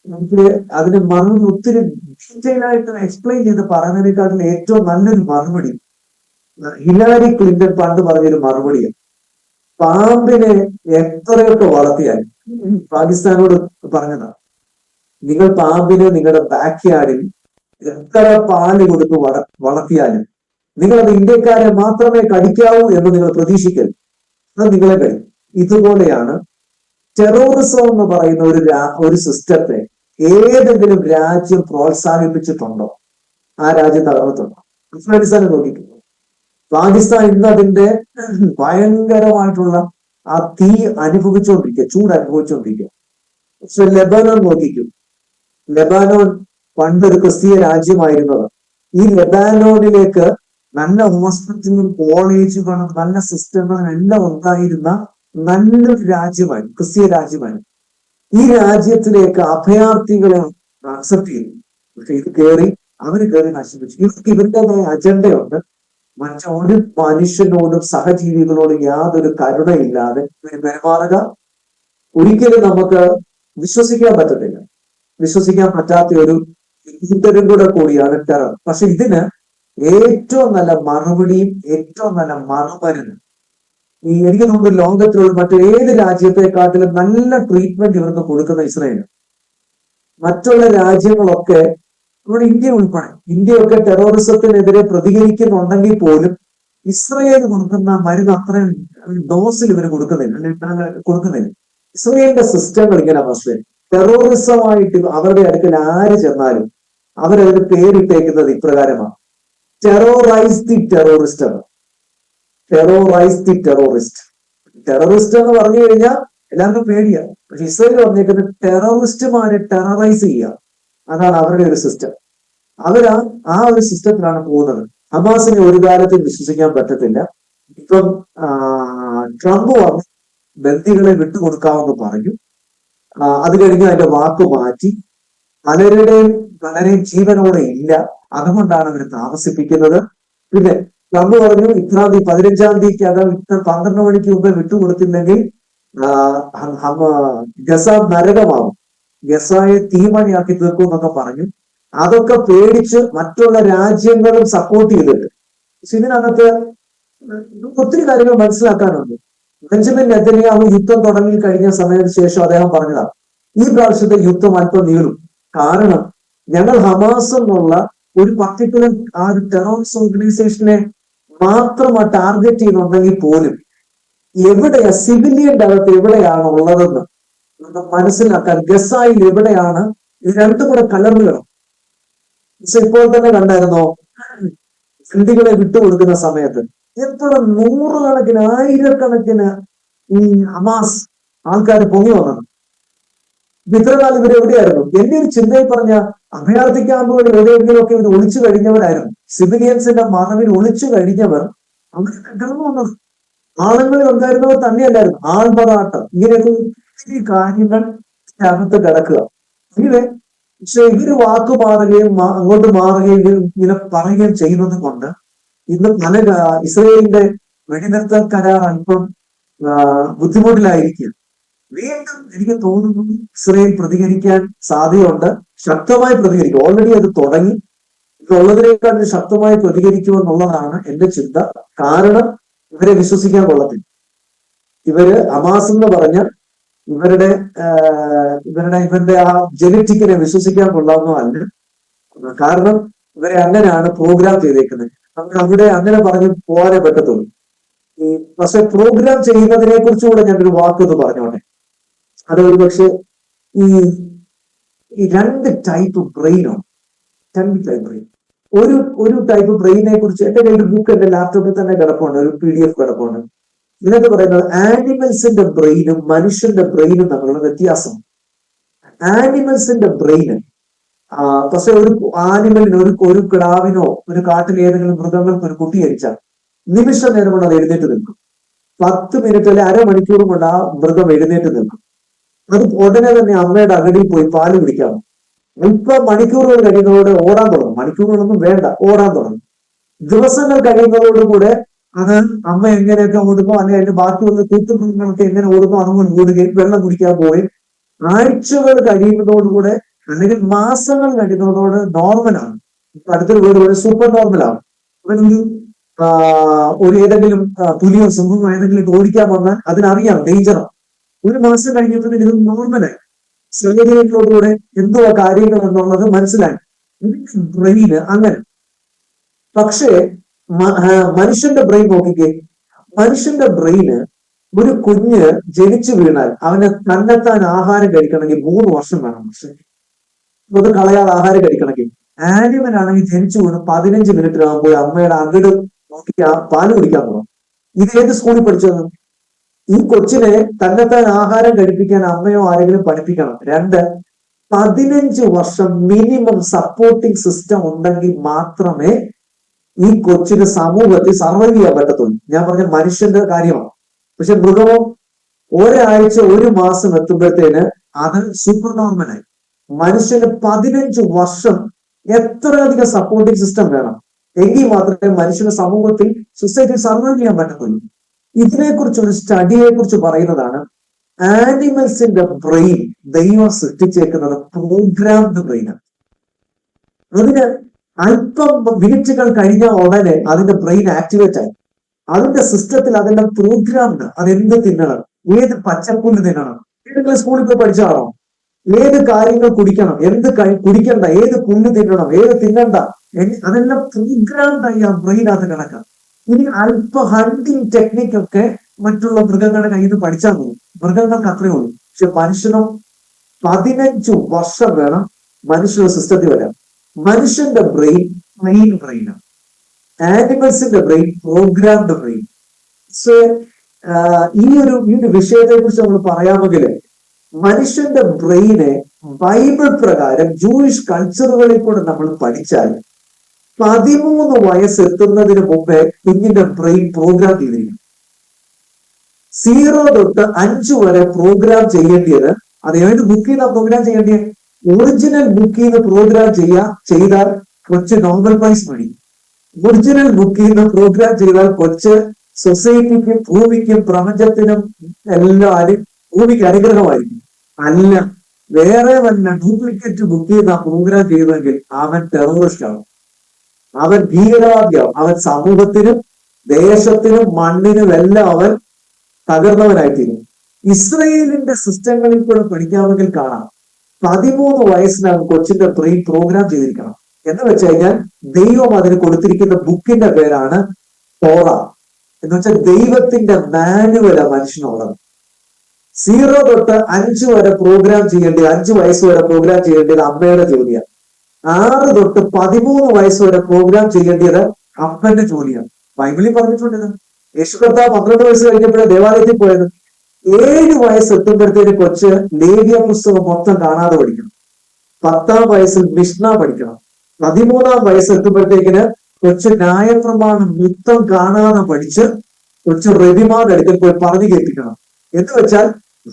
[SPEAKER 2] നമുക്ക് അതിന് മറുപടി ഒത്തിരി ഡീറ്റെയിൽ ആയിട്ട് എക്സ്പ്ലെയിൻ ചെയ്ത് പറയുന്നതിനേക്കാളും ഏറ്റവും നല്ലൊരു മറുപടി ഹിലാരി ക്ലിന്റൺ പണ്ട് പറഞ്ഞൊരു മറുപടിയാണ്. പാമ്പിനെ എത്രയൊക്കെ വളർത്തിയാൽ, പാകിസ്ഥാനോട് പറഞ്ഞതാണ്, നിങ്ങൾ പാമ്പിനെ നിങ്ങളുടെ ബാക്ക് യാർഡിൽ എത്ര പാല് കൊടുത്ത് വളർത്തിയാലും നിങ്ങളത് ഇന്ത്യക്കാരെ മാത്രമേ കടിക്കാവൂ എന്ന് നിങ്ങൾ പ്രതീക്ഷിക്കരുത്. അത് നിങ്ങളെ കഴിയും. ഇതുപോലെയാണ് ടെററിസം എന്ന് പറയുന്ന ഒരു സിസ്റ്റത്തെ ഏതെങ്കിലും രാജ്യം പ്രോത്സാഹിപ്പിച്ചിട്ടുണ്ടോ? ആ രാജ്യം തകർന്നിട്ടുണ്ടോ? അഫ്ഗാനിസ്ഥാനെ നോക്കിക്കുന്നു. പാകിസ്ഥാൻ ഇന്ന് അതിന്റെ ഭയങ്കരമായിട്ടുള്ള ആ തീ അനുഭവിച്ചുകൊണ്ടിരിക്കുക, ചൂട് അനുഭവിച്ചുകൊണ്ടിരിക്കുക. പക്ഷെ ലെബനോൻ നോക്കിക്കും. ലെബനോൻ പണ്ടൊരു ക്രിസ്തീയ രാജ്യമായിരുന്നത്. ഈ ലെബനോനിലേക്ക് നല്ല ഹോസ്പിറ്റലും കോളേജുകളും നല്ല സിസ്റ്റങ്ങളും എല്ലാം ഉണ്ടായിരുന്ന നല്ലൊരു രാജ്യമാണ്, ക്രിസ്തീയ രാജ്യമാണ്. ഈ രാജ്യത്തിലേക്ക് അഭയാർത്ഥികളെ അക്സെപ്റ്റ് ചെയ്തു. പക്ഷെ ഇത് അവര് കയറി നശിപ്പിച്ചു. ഇവർക്ക് ഇവരുടേതായ അജണ്ടയുണ്ട്. മറ്റൊരു മനുഷ്യനോടും സഹജീവികളോടും യാതൊരു കരുണയില്ലാതെ ഇവർ പെരുമാറുക ഒരിക്കലും നമുക്ക് വിശ്വസിക്കാൻ പറ്റത്തില്ല. വിശ്വസിക്കാൻ പറ്റാത്ത ഒരു കൂട്ടരും കൂടിയാണ് ടെറർ. പക്ഷെ ഇതിന് ഏറ്റവും നല്ല മറുപടിയും ഏറ്റവും നല്ല മറുമരുന്ന് എനിക്ക് തോന്നുന്നു ലോകത്തിലുള്ള മറ്റേത് രാജ്യത്തെക്കാട്ടിലും നല്ല ട്രീറ്റ്മെന്റ് ഇവർക്ക് കൊടുക്കുന്ന ഇസ്രയേൽ. മറ്റുള്ള രാജ്യങ്ങളൊക്കെ ഇവിടെ ഇന്ത്യ ഉൾപ്പെടെ ഇന്ത്യയൊക്കെ ടെററിസത്തിനെതിരെ പ്രതികരിക്കുന്നുണ്ടെങ്കിൽ പോലും ഇസ്രയേൽ കൊടുക്കുന്ന മരുന്ന് അത്രയും ഡോസിൽ ഇവർ കൊടുക്കുന്നില്ല. ഇസ്രയേലിന്റെ സിസ്റ്റങ്ങൾ ഇങ്ങനെ പ്രശ്നം ടെററിസമായിട്ട് അവരുടെ അടുക്കൽ ആര് ചെന്നാലും അവരതിന് പേരിട്ടേക്കുന്നത് ഇപ്രകാരമാണ്: ടെറോറൈസ് ദി ടെററിസ്റ്റ് ആണ്. ടെറോറൈസ് ദി ടെററിസ്റ്റ്. ടെററിസ്റ്റ് എന്ന് പറഞ്ഞു കഴിഞ്ഞാൽ എല്ലാവർക്കും പേടിയാണ്. പക്ഷെ ഇസ്രയേൽ പറഞ്ഞേക്കുന്നത് ടെററിസ്റ്റുമാരെ ടെററൈസ് ചെയ്യുക. അതാണ് അവരുടെ ഒരു സിസ്റ്റം. ആ ഒരു സിസ്റ്റത്തിലാണ് പോകുന്നത്. ഹമാസിനെ ഒരു കാലത്തും വിശ്വസിക്കാൻ പറ്റത്തില്ല. ഇപ്പം ട്രംപ് വന്ന് ബന്ദികളെ വിട്ടുകൊടുക്കാമെന്ന് പറഞ്ഞു. അത് കഴിഞ്ഞ് അതിന്റെ വാക്ക് മാറ്റി. പലരെയും ജീവനോടെ ഇല്ല, അതുകൊണ്ടാണ് അവർ താമസിപ്പിക്കുന്നത്. പിന്നെ ട്രംപ് പറഞ്ഞു ഇത്രാം തീയതി 15-ാം തീയതിക്കകം 12 മണിക്ക് മുമ്പേ വിട്ടുകൊടുത്തില്ലെങ്കിൽ ഗസ നരകമാകും, ഗസയെ തീമണിയാക്കി തീർക്കും എന്നൊക്കെ പറഞ്ഞു. അതൊക്കെ പേടിച്ച് മറ്റുള്ള രാജ്യങ്ങളും സപ്പോർട്ട് ചെയ്തിട്ട്. പക്ഷെ ഇതിനകത്ത് ഒത്തിരി കാര്യങ്ങൾ മനസ്സിലാക്കാനുണ്ട്. ബെഞ്ചമിൻ നെതന്യാഹു യുദ്ധം തുടങ്ങി കഴിഞ്ഞ സമയത്തിന് ശേഷം അദ്ദേഹം പറഞ്ഞതാണ് ഈ പ്രാവശ്യത്തെ യുദ്ധം അല്പം നീളും. കാരണം ഞങ്ങൾ ഹമാസ് എന്നുള്ള ഒരു പർട്ടിക്കുലർ ആ ഒരു ടെററിസ്റ്റ് ഓർഗനൈസേഷനെ മാത്രം ടാർഗറ്റ് ചെയ്യുന്നുണ്ടെങ്കിൽ പോലും എവിടെയാ സിവിലിയന്റെ അകത്ത് എവിടെയാണ് ഉള്ളതെന്ന് നമുക്ക് മനസ്സിലാക്കാൻ ഗസായിൽ എവിടെയാണ് ഇത് രണ്ടും കൂടെ കലർന്നുകളും. പക്ഷെ ഇപ്പോൾ തന്നെ കണ്ടായിരുന്നോ ബന്ദികളെ വിട്ടുകൊടുക്കുന്ന സമയത്ത് എത്ര നൂറുകണക്കിന് ആയിരക്കണക്കിന് ഈ ഹമാസ് ആൾക്കാർ പൊങ്ങി വന്നത്. ഇത്രകാലം ഇവർ എവിടെയായിരുന്നു? എന്റെ ഒരു ചിന്തയിൽ പറഞ്ഞ അഭയാർത്ഥി ക്യാമ്പുകളിൽ എവിടെയെങ്കിലും ഒക്കെ ഇവർ ഒളിച്ചു കഴിഞ്ഞവരായിരുന്നു. സിവിലിയൻസിന്റെ മറവിൽ ഒളിച്ചു കഴിഞ്ഞവർ അവർ കടന്നു വന്നത്. ആളുകളിൽ ഉണ്ടായിരുന്നവർ തന്നെയല്ലായിരുന്നു. ആൾപതാട്ടം ഇങ്ങനെയൊക്കെ ഒത്തിരി കാര്യങ്ങൾ അകത്ത് കിടക്കുക. ഇങ്ങനെ പക്ഷെ ഇവര് വാക്കു മാറുകയും അങ്ങോട്ട് മാറുകയും ഇങ്ങനെ പറയുകയും ചെയ്യുന്നത് കൊണ്ട് ഇന്ന് പല ഇസ്രയേലിന്റെ വെടിനിർത്തൽ കരാർ അല്പം ബുദ്ധിമുട്ടിലായിരിക്കും. വീണ്ടും എനിക്ക് തോന്നുന്നു ഇസ്രയേൽ പ്രതികരിക്കാൻ സാധ്യതയുണ്ട്, ശക്തമായി പ്രതികരിക്കും. ഓൾറെഡി അത് തുടങ്ങി, ഇതുള്ളതിനേക്കാൾ ശക്തമായി പ്രതികരിക്കുമെന്നുള്ളതാണ് എന്റെ ചിന്ത. കാരണം ഇവരെ വിശ്വസിക്കാൻ കൊള്ളത്തില്ല. ഇവര് ഹമാസ് എന്ന് പറഞ്ഞ ഇവരുടെ ആ ജനറ്റിക്കിനെ വിശ്വസിക്കാൻ കൊള്ളാവുന്നതല്ല. കാരണം ഇവരെ അങ്ങനെയാണ് പ്രോഗ്രാം ചെയ്തേക്കുന്നത്. നമുക്ക് അവിടെ അങ്ങനെ പറഞ്ഞ് പോകാനേ പറ്റത്തുള്ളൂ. പക്ഷെ പ്രോഗ്രാം ചെയ്യുന്നതിനെ കുറിച്ചുകൂടെ ഞാനൊരു വാക്കൊന്ന് പറഞ്ഞോട്ടെ. അത് ഒരു പക്ഷെ ഈ രണ്ട് ടൈപ്പ് ബ്രെയിനാണ്. രണ്ട് ടൈപ്പ് ബ്രെയിൻ. ഒരു ടൈപ്പ് ബ്രെയിനെ കുറിച്ച് എന്റെ കയ്യിൽ ബുക്ക് എന്റെ ലാപ്ടോപ്പിൽ തന്നെ കിടപ്പുണ്ട്, ഒരു PDF കിടപ്പുണ്ട്. ഇതിനകത്ത് പറയുന്നത് ആനിമൽസിന്റെ ബ്രെയിനും മനുഷ്യന്റെ ബ്രെയിനും തമ്മിലുള്ള വ്യത്യാസം. ആനിമൽസിന്റെ ബ്രെയിന് പക്ഷെ ഒരു ആനിമലിന് ഒരു കിടാവിനോ ഒരു കാട്ടിലെ ഏതെങ്കിലും മൃഗങ്ങൾക്ക് ഒരു കുട്ടി ജനിച്ചാൽ നിമിഷ നേരം കൊണ്ട് അത് എഴുന്നേറ്റ് നിൽക്കും. 10 മിനിറ്റ് അല്ലെ അരമണിക്കൂർ കൊണ്ട് ആ മൃഗം എഴുന്നേറ്റ് നിൽക്കും. അത് ഉടനെ തന്നെ അമ്മയുടെ അകടിയിൽ പോയി പാല് കുടിക്കാം. ഇപ്പൊ മണിക്കൂറുകൾ കഴിയുന്നതോടെ ഓടാൻ തുടങ്ങും. മണിക്കൂറുകളൊന്നും വേണ്ട, ഓടാൻ തുടങ്ങും. ദിവസങ്ങൾ കഴിയുന്നതോടുകൂടെ അത് അമ്മ എങ്ങനെയൊക്കെ ഓടുമോ, അല്ലെങ്കിൽ അതിന്റെ ബാക്കിയുള്ള കൂട്ടുമൃഗങ്ങളൊക്കെ എങ്ങനെ ഓടുമോ അതുകൊണ്ട് ഓടുകയും വെള്ളം കുടിക്കാൻ പോവുകയും ആഴ്ചകൾ കഴിയുന്നതോടുകൂടെ അല്ലെങ്കിൽ മാസങ്ങൾ കഴിയുന്നതോട് നോർമലാണ്. ഇപ്പൊ അടുത്തൊരു വീട് പോലെ സൂപ്പർ നോർമലാണ്. ഒരു ഏതെങ്കിലും പുലിയോ സിംഹമോ ഏതെങ്കിലും ഓടിക്കാൻ വന്നാൽ അതിനറിയാം ഡേഞ്ചറാണ്. ഒരു മാസം കഴിഞ്ഞപ്പോൾ ഇത് നോർമലായി. ശരീരത്തിലൂടെ എന്തുവാ കാര്യങ്ങൾ എന്നുള്ളത് മനസ്സിലായി. ബ്രെയിന് അങ്ങനെ. പക്ഷേ മനുഷ്യന്റെ ബ്രെയിൻ നോക്കിക്കേ. മനുഷ്യന്റെ ബ്രെയിന് ഒരു കുഞ്ഞ് ജനിച്ചു വീണാൽ അവന് തന്നെത്താൻ ആഹാരം കഴിക്കണമെങ്കിൽ 3 വർഷം വേണം. പക്ഷെ അത് കളയാതെ ആഹാരം കഴിക്കണമെങ്കിൽ ആനിമൽ ആണെങ്കിൽ ജനിച്ചു വീണ് 15 മിനിറ്റിനാകുമ്പോൾ അമ്മയുടെ അകിട് നോക്കി പാല് കുടിക്കാൻ തുടങ്ങും. ഇത് ഏത് സ്കൂളിൽ പഠിച്ചത്? ഈ കൊച്ചിനെ തന്നെത്താൻ ആഹാരം കഴിപ്പിക്കാൻ അമ്മയോ ആരെങ്കിലും പഠിപ്പിക്കണം. 2, 15 വർഷം മിനിമം സപ്പോർട്ടിംഗ് സിസ്റ്റം ഉണ്ടെങ്കിൽ മാത്രമേ ഈ കൊച്ചിന് സമൂഹത്തിൽ സർവൈവ് ചെയ്യാൻ പറ്റത്തുള്ളൂ. ഞാൻ പറഞ്ഞ മനുഷ്യന്റെ കാര്യമാണ്. പക്ഷെ മൃഗമോ ഒരാഴ്ച 1 മാസം എത്തുമ്പോഴത്തേന് അത് സൂപ്പർ നോർമലായി. മനുഷ്യന് 15 വർഷം എത്രയധികം സപ്പോർട്ടിംഗ് സിസ്റ്റം വേണം എങ്കിൽ മാത്രമേ മനുഷ്യന് സമൂഹത്തിൽ സൊസൈറ്റിയിൽ സർവൈവ് ചെയ്യാൻ പറ്റത്തുള്ളൂ. ഇതിനെക്കുറിച്ച് ഒരു സ്റ്റഡിയെ കുറിച്ച് പറയുന്നതാണ് ആനിമൽസിന്റെ ബ്രെയിൻ ദൈവം സൃഷ്ടിച്ചേക്കുന്നത് പ്രോഗ്രാംഡ് ബ്രെയിനാണ്. അതിന് അല്പം മിനിറ്റുകൾ കഴിഞ്ഞ ഉടനെ അതിന്റെ ബ്രെയിൻ ആക്ടിവേറ്റ് ആയി. അതിന്റെ സിസ്റ്റത്തിൽ അതിന്റെ പ്രോഗ്രാംഡ് അതെന്ത് തിന്നണം, ഏത് പച്ചപ്പുല്ല് തിന്നണം, ഏതെങ്കിലും സ്കൂളിൽ പോയി പഠിച്ചാണോ, ഏത് കാര്യങ്ങൾ കുടിക്കണം, എന്ത് കുടിക്കണ്ട, ഏത് പുല്ല് തിന്നണം, ഏത് തിന്നണ്ട, അതെല്ലാം പ്രോഗ്രാംഡ് ആയി ആ ബ്രെയിൻ അത് കിടക്കാം. ഇനി അല്പ ഹണ്ടിങ് ടെക്നിക് ഒക്കെ മറ്റുള്ള മൃഗങ്ങളുടെ കയ്യിൽ നിന്ന് പഠിച്ചാൽ മതി. മൃഗങ്ങൾക്ക് അത്രയേ ഉള്ളൂ. പക്ഷെ മനുഷ്യനോ 15 വർഷം വേണം മനുഷ്യരുടെ സിസ്റ്റത്തിൽ വരാൻ. മനുഷ്യന്റെ brain ബ്രെയിനാണ്. ആനിമൽസിന്റെ brain programmed brain. So ഈ ഒരു വിഷയത്തെ കുറിച്ച് നമ്മൾ പറയാമെങ്കിൽ മനുഷ്യന്റെ ബ്രെയിനെ ബൈബിൾ പ്രകാരം ജൂയിഷ് കൾച്ചറുകളിൽ കൂടെ നമ്മൾ പഠിച്ചാൽ 13 വയസ്സെത്തുന്നതിന് മുമ്പേ കുഞ്ഞിന്റെ ബ്രെയിൻ പ്രോഗ്രാം ചെയ്തിരിക്കും. 0 തൊട്ട് 5 വരെ പ്രോഗ്രാം ചെയ്യേണ്ടത് അത് ഏത് ബുക്കിൽ നിന്നാണ് പ്രോഗ്രാം ചെയ്യേണ്ടത്? ഒറിജിനൽ ബുക്കിൽ നിന്ന് പ്രോഗ്രാം ചെയ്താൽ കൊച്ച് നോബൽ പ്രൈസ് മേടിക്കും. ഒറിജിനൽ ബുക്കിൽ നിന്ന് പ്രോഗ്രാം ചെയ്താൽ കൊച്ച് സൊസൈറ്റിക്കും ഭൂമിക്കും പ്രപഞ്ചത്തിനും എല്ലാവരും ഭൂമിക്ക് അനുഗ്രഹമായിരിക്കും. അല്ല, വേറെ വല്ല ഡ്യൂപ്ലിക്കേറ്റ് ബുക്കിൽ നിന്ന് പ്രോഗ്രാം ചെയ്തെങ്കിൽ അവൻ ടെററിസ്റ്റ് ആവും, അവൻ ഭീകരവാദിയാവും, അവൻ സമൂഹത്തിനും ദേശത്തിനും മണ്ണിനും എല്ലാം അവൻ തകർന്നവനായിത്തീരും. ഇസ്രയേലിന്റെ സിസ്റ്റങ്ങളിൽ കൂടെ പഠിക്കാമെങ്കിൽ കാണാം 13 വയസ്സിനകം കൊച്ചിന്റെ ബ്രെയിൻ പ്രോഗ്രാം ചെയ്തിരിക്കണം. എന്ന് വെച്ച് കഴിഞ്ഞാൽ ദൈവം അതിന് കൊടുത്തിരിക്കുന്ന ബുക്കിന്റെ പേരാണ് തോറ. എന്ന് വെച്ചാൽ ദൈവത്തിന്റെ മാനുവല മനുഷ്യനുള്ളത്. 0 തൊട്ട് 5 വരെ പ്രോഗ്രാം ചെയ്യേണ്ടത്, 5 വയസ്സ് വരെ പ്രോഗ്രാം ചെയ്യേണ്ടത് അമ്മയുടെ ജോലിയാണ്. 6 തൊട്ട് 13 വയസ്സ് വരെ പ്രോഗ്രാം ചെയ്യേണ്ടത് അപ്പന്റെ ജോലിയാണ്. ബൈബിളിൽ പറഞ്ഞിട്ടുണ്ട്. യേശു കർത്താവ് 12 വയസ്സ് കഴിഞ്ഞപ്പോഴേ ദേവാലയത്തിൽ പോയത്. 7 വയസ്സ് എത്തുമ്പോഴത്തേക്ക് കൊച്ച് ലേവ്യ പുസ്തകം മൊത്തം കാണാതെ പഠിക്കണം. 10-ാം വയസ്സിൽ മിഷ്ന പഠിക്കണം. 13-ാം വയസ്സ് എത്തുമ്പോഴത്തേക്കിന് കൊച്ച് ന്യായപ്രമാണം മൊത്തം കാണാതെ പഠിച്ച് കൊച്ച് റബിമാരുടെ അടുക്കൽ പോയി പറഞ്ഞു കേൾപ്പിക്കണം. എന്ന് വെച്ചാൽ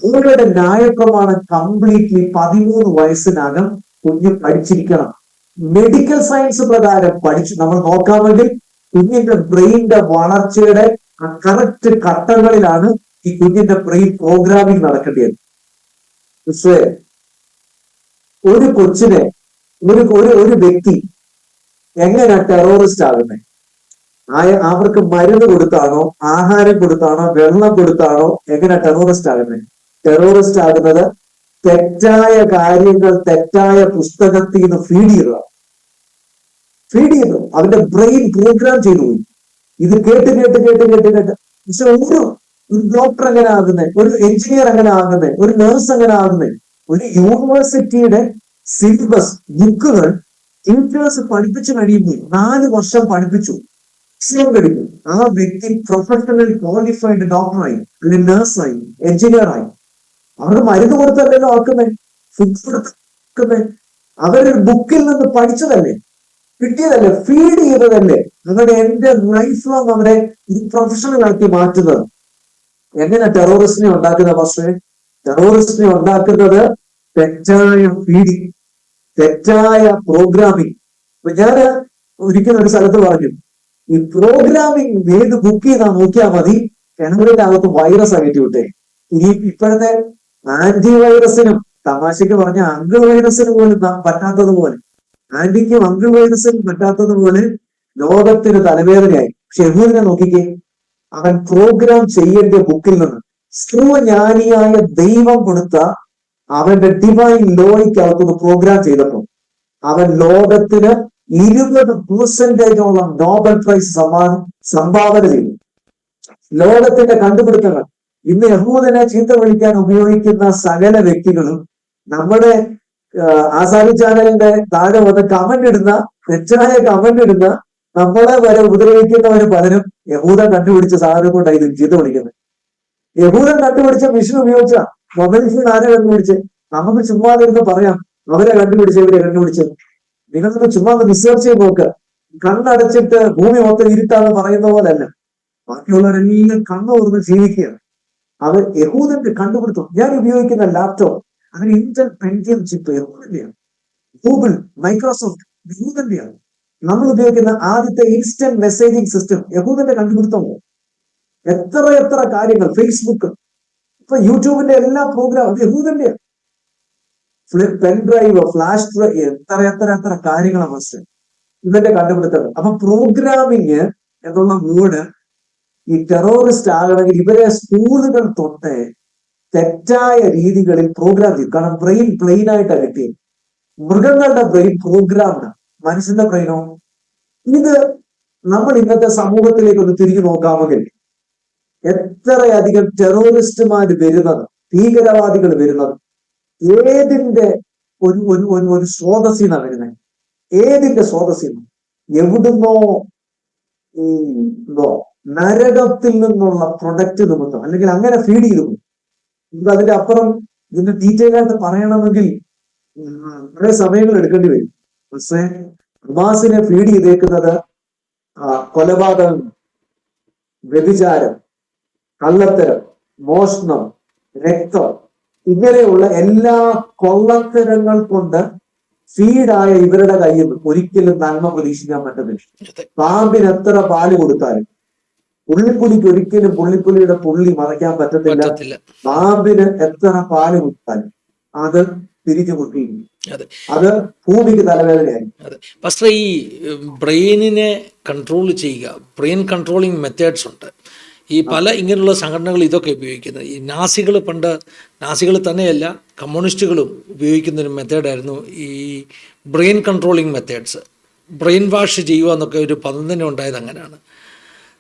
[SPEAKER 2] അവരുടെ ന്യായപ്രമാണം കംപ്ലീറ്റ്ലി 13 വയസ്സിനകം കുഞ്ഞ് പഠിച്ചിരിക്കണം. മെഡിക്കൽ സയൻസ് പ്രകാരം പഠിച്ചു നമ്മൾ നോക്കാമെങ്കിൽ കുഞ്ഞിന്റെ ബ്രെയിനിന്റെ വളർച്ചയുടെ കറക്റ്റ് ഘട്ടങ്ങളിലാണ് ഈ കുഞ്ഞിന്റെ ബ്രെയിൻ പ്രോഗ്രാമിംഗ് നടക്കേണ്ടത്. പക്ഷേ ഒരു കൊച്ചിനെ ഒരു വ്യക്തി എങ്ങനെ ടെററിസ്റ്റ് ആകുന്നത്? അവർക്ക് മരുന്ന് കൊടുത്താണോ, ആഹാരം കൊടുത്താണോ, വെള്ളം കൊടുത്താണോ എങ്ങനെ ടെററിസ്റ്റ് ആകുന്നത്? ടെററിസ്റ്റ് ആകുന്നത് തെറ്റായ കാര്യങ്ങൾ തെറ്റായ പുസ്തകത്തിൽ നിന്ന് ഫീഡ് ചെയ്തു അവന്റെ ബ്രെയിൻ പ്രോഗ്രാം ചെയ്തു പോയി. ഇത് കേട്ട് കേട്ട് കേട്ട് കേട്ട് കേട്ട് പക്ഷെ ഒരു ഡോക്ടർ എങ്ങനെ ആകുന്നത്, ഒരു എഞ്ചിനീയർ എങ്ങനെ ആകുന്നത്, ഒരു നേഴ്സ് എങ്ങനെ ആകുന്നത്? ഒരു യൂണിവേഴ്സിറ്റിയുടെ സിലബസ് ബുക്കുകൾ ടീച്ചേഴ്സ് പഠിപ്പിച്ചു കഴിയുമ്പോൾ 4 വർഷം പഠിപ്പിച്ചു, എക്സാം കഴിക്കും, ആ വ്യക്തി പ്രൊഫഷണൽ ക്വാളിഫൈഡ് ഡോക്ടറായി അല്ലെങ്കിൽ നേഴ്സായി എഞ്ചിനീയറായി. അവർക്ക് മരുന്ന് കൊടുത്തല്ലല്ലോ ആക്കുന്നേ, ഫുഡ് കൊടുക്കുന്നേ, അവരൊരു ബുക്കിൽ നിന്ന് പഠിച്ചതല്ലേ, കിട്ടിയതല്ലേ, ഫീഡ് ചെയ്തതല്ലേ. അവരുടെ എന്റെ ലൈഫ് ലോങ് അവരെ ഒരു പ്രൊഫഷണൽ ആക്കി മാറ്റുന്നത്. എങ്ങനെ ടെററിസ്റ്റിനെ ഉണ്ടാക്കുന്നത്? പക്ഷേ ടെററിസ്റ്റിനെ ഉണ്ടാക്കുന്നത് തെറ്റായ ഫീഡിങ്, തെറ്റായ പ്രോഗ്രാമിങ്. അപ്പൊ ഞാൻ ഒരിക്കലും ഒരു സ്ഥലത്ത് പറഞ്ഞു, ഈ പ്രോഗ്രാമിംഗ് ഏത് ബുക്ക് ചെയ്താൽ നോക്കിയാൽ മതി, കിണറിന്റെ അകത്ത് വൈറസ് ആയിട്ട് വിട്ടേ. ഈ ഇപ്പോഴത്തെ ആന്റിവൈറസിനും, തമാശക്ക് പറഞ്ഞ അങ്കിൾ വൈറസിന് പോലും പറ്റാത്തതുപോലെ, ആന്റിക്കും അങ്കിൾ വൈറസിനും പറ്റാത്തതുപോലെ ലോകത്തിന് തലവേദനയായി. പക്ഷെ യഹൂദിനെ നോക്കിക്കേ, അവൻ പ്രോഗ്രാം ചെയ്യേണ്ട ബുക്കിൽ നിന്ന് സർവജ്ഞാനിയായ ദൈവം കൊടുത്ത അവന്റെ ഡിവൈൻ ലോയ്ക്കകത്തുനിന്ന് പ്രോഗ്രാം ചെയ്തപ്പോൾ അവൻ ലോകത്തിന് 20% നോബൽ പ്രൈസ് സംഭാവന ചെയ്തു. ലോകത്തിന്റെ കണ്ടുപിടുത്തങ്ങൾ ഇന്ന് യഹൂദനെ ചീത്ത വിളിക്കാൻ ഉപയോഗിക്കുന്ന സകല വ്യക്തികളും നമ്മുടെ ആസാദി ചാനലിന്റെ താഴെ വന്ന് കമന്റ് ഇടുന്ന, തെറ്റായ കമന്റ് ഇടുന്ന, നമ്മളെ വരെ ഉപദ്രവിക്കുന്നവര് പലരും യഹൂദൻ കണ്ടുപിടിച്ച സാധനം കൊണ്ടായി ഇത് ചീത്ത വിളിക്കുന്നത്. യഹൂദൻ കണ്ടുപിടിച്ച മിഷൻ ഉപയോഗിച്ച മൊബൈൽ ഫോൺ ആരെ കണ്ടുപിടിച്ച്? നമുക്ക് ചുമ്മാതിരുന്ന് പറയാം അവരെ കണ്ടുപിടിച്ച് ഇവരെ കണ്ടുപിടിച്ചത്. നിങ്ങളൊന്ന് ചുമ്മാ റിസർച്ച് ചെയ്ത് നോക്ക്. കണ്ണടച്ചിട്ട് ഭൂമി മൊത്തം ഇരുട്ടാന്ന് പറയുന്ന പോലെ അല്ല, ബാക്കിയുള്ളവരെല്ലാം കണ്ണു തുറന്ന് ജീവിക്കുകയാണ്. അവർ യഹൂദന്റെ കണ്ടുപിടുത്തം. ഞാൻ ഉപയോഗിക്കുന്ന ലാപ്ടോപ്പ് അതിന് Intel Pentium chip യഹൂദന്റെയാണ്. Google, Microsoft യഹൂദന്റെയാണ്. നമ്മൾ ഉപയോഗിക്കുന്ന ആദ്യത്തെ ഇൻസ്റ്റന്റ് മെസ്സേജിങ് സിസ്റ്റം യഹൂദന്റെ കണ്ടുപിടുത്തമോ? എത്ര കാര്യങ്ങൾ, ഫേസ്ബുക്ക്, ഇപ്പൊ യൂട്യൂബിന്റെ എല്ലാ പ്രോഗ്രാം അത് യഹൂദന്റെയാണ്. പെൻ ഡ്രൈവ്, ഫ്ലാഷ് ഡ്രൈവ്, എത്ര കാര്യങ്ങളാണ് ഫസ്റ്റ് ഇതിന്റെ കണ്ടുപിടുത്തങ്ങൾ. അപ്പൊ പ്രോഗ്രാമിങ് എന്നുള്ള മൂഡ് ഈ ടെററിസ്റ്റ് ആകണമെങ്കിൽ ഇവരെ സ്കൂളുകൾ തൊട്ട് തെറ്റായ രീതികളിൽ പ്രോഗ്രാം ചെയ്യും. കാരണം ബ്രെയിൻ പ്ലെയിൻ ആയിട്ടാണ് കിട്ടിയത്. മൃഗങ്ങളുടെ ബ്രെയിൻ പ്രോഗ്രാംഡ്, മനുഷ്യന്റെ ബ്രെയിനോ? ഇത് നമ്മൾ ഇന്നത്തെ സമൂഹത്തിലേക്ക് ഒന്ന് തിരിഞ്ഞു നോക്കാമെങ്കിൽ എത്രയധികം ടെററിസ്റ്റുമാർ വരുന്നത്, ഭീകരവാദികൾ വരുന്നത് ഏതിന്റെ ഒരു സ്രോതസ്സിൽ നിന്നാണ് വരുന്നത്? ഏതിന്റെ സ്രോതസ്സിൽ നിന്ന്? എവിടുന്നോ നരകത്തിൽ നിന്നുള്ള പ്രൊഡക്റ്റ് നിമിത്തം, അല്ലെങ്കിൽ അങ്ങനെ ഫീഡ് ചെയ്തു. ഇത് അതിന്റെ അപ്പുറം ഇതിന്റെ ഡീറ്റെയിൽ ആയിട്ട് പറയണമെങ്കിൽ കുറെ സമയങ്ങൾ എടുക്കേണ്ടി വരും. പക്ഷേ ഹമാസിനെ ഫീഡ് ചെയ്തേക്കുന്നത് കൊലപാതകം, വ്യഭിചാരം, കള്ളത്തരം, മോഷണം, രക്തം, ഇങ്ങനെയുള്ള എല്ലാ കൊള്ളത്തരങ്ങൾ കൊണ്ട് ഫീഡായ ഇവരുടെ കയ്യിൽ നിന്ന് ഒരിക്കലും നന്മ പ്രതീക്ഷിക്കാൻ പറ്റുന്നില്ല. പാമ്പിന് എത്ര പാല് കൊടുത്താലും പുള്ളിപ്പുലിക്ക് ഒരിക്കലും പുള്ളിപ്പുലിയുടെ പുള്ളി മറയ്ക്കാൻ പറ്റത്തില്ല. പാമ്പിന് എത്ര പാല് കൊടുത്താലും അത് തിരിച്ചു കൊടുക്കുകയും അത് ഭൂമിക്ക് തലവേദനയായി.
[SPEAKER 1] പക്ഷേ ഈ ബ്രെയിനിനെ കൺട്രോൾ ചെയ്യുക, ബ്രെയിൻ കൺട്രോളിങ് മെത്തേഡ്സ് ഉണ്ട്. ഈ പല ഇങ്ങനെയുള്ള സംഘടനകൾ ഇതൊക്കെ ഉപയോഗിക്കുന്നത്. ഈ നാസികൾ തന്നെയല്ല, കമ്മ്യൂണിസ്റ്റുകളും ഉപയോഗിക്കുന്ന ഒരു മെത്തേഡായിരുന്നു ഈ brain controlling methods. Brain wash ചെയ്യുക എന്നൊക്കെ ഒരു പദം തന്നെ ഉണ്ടായത് അങ്ങനെയാണ്.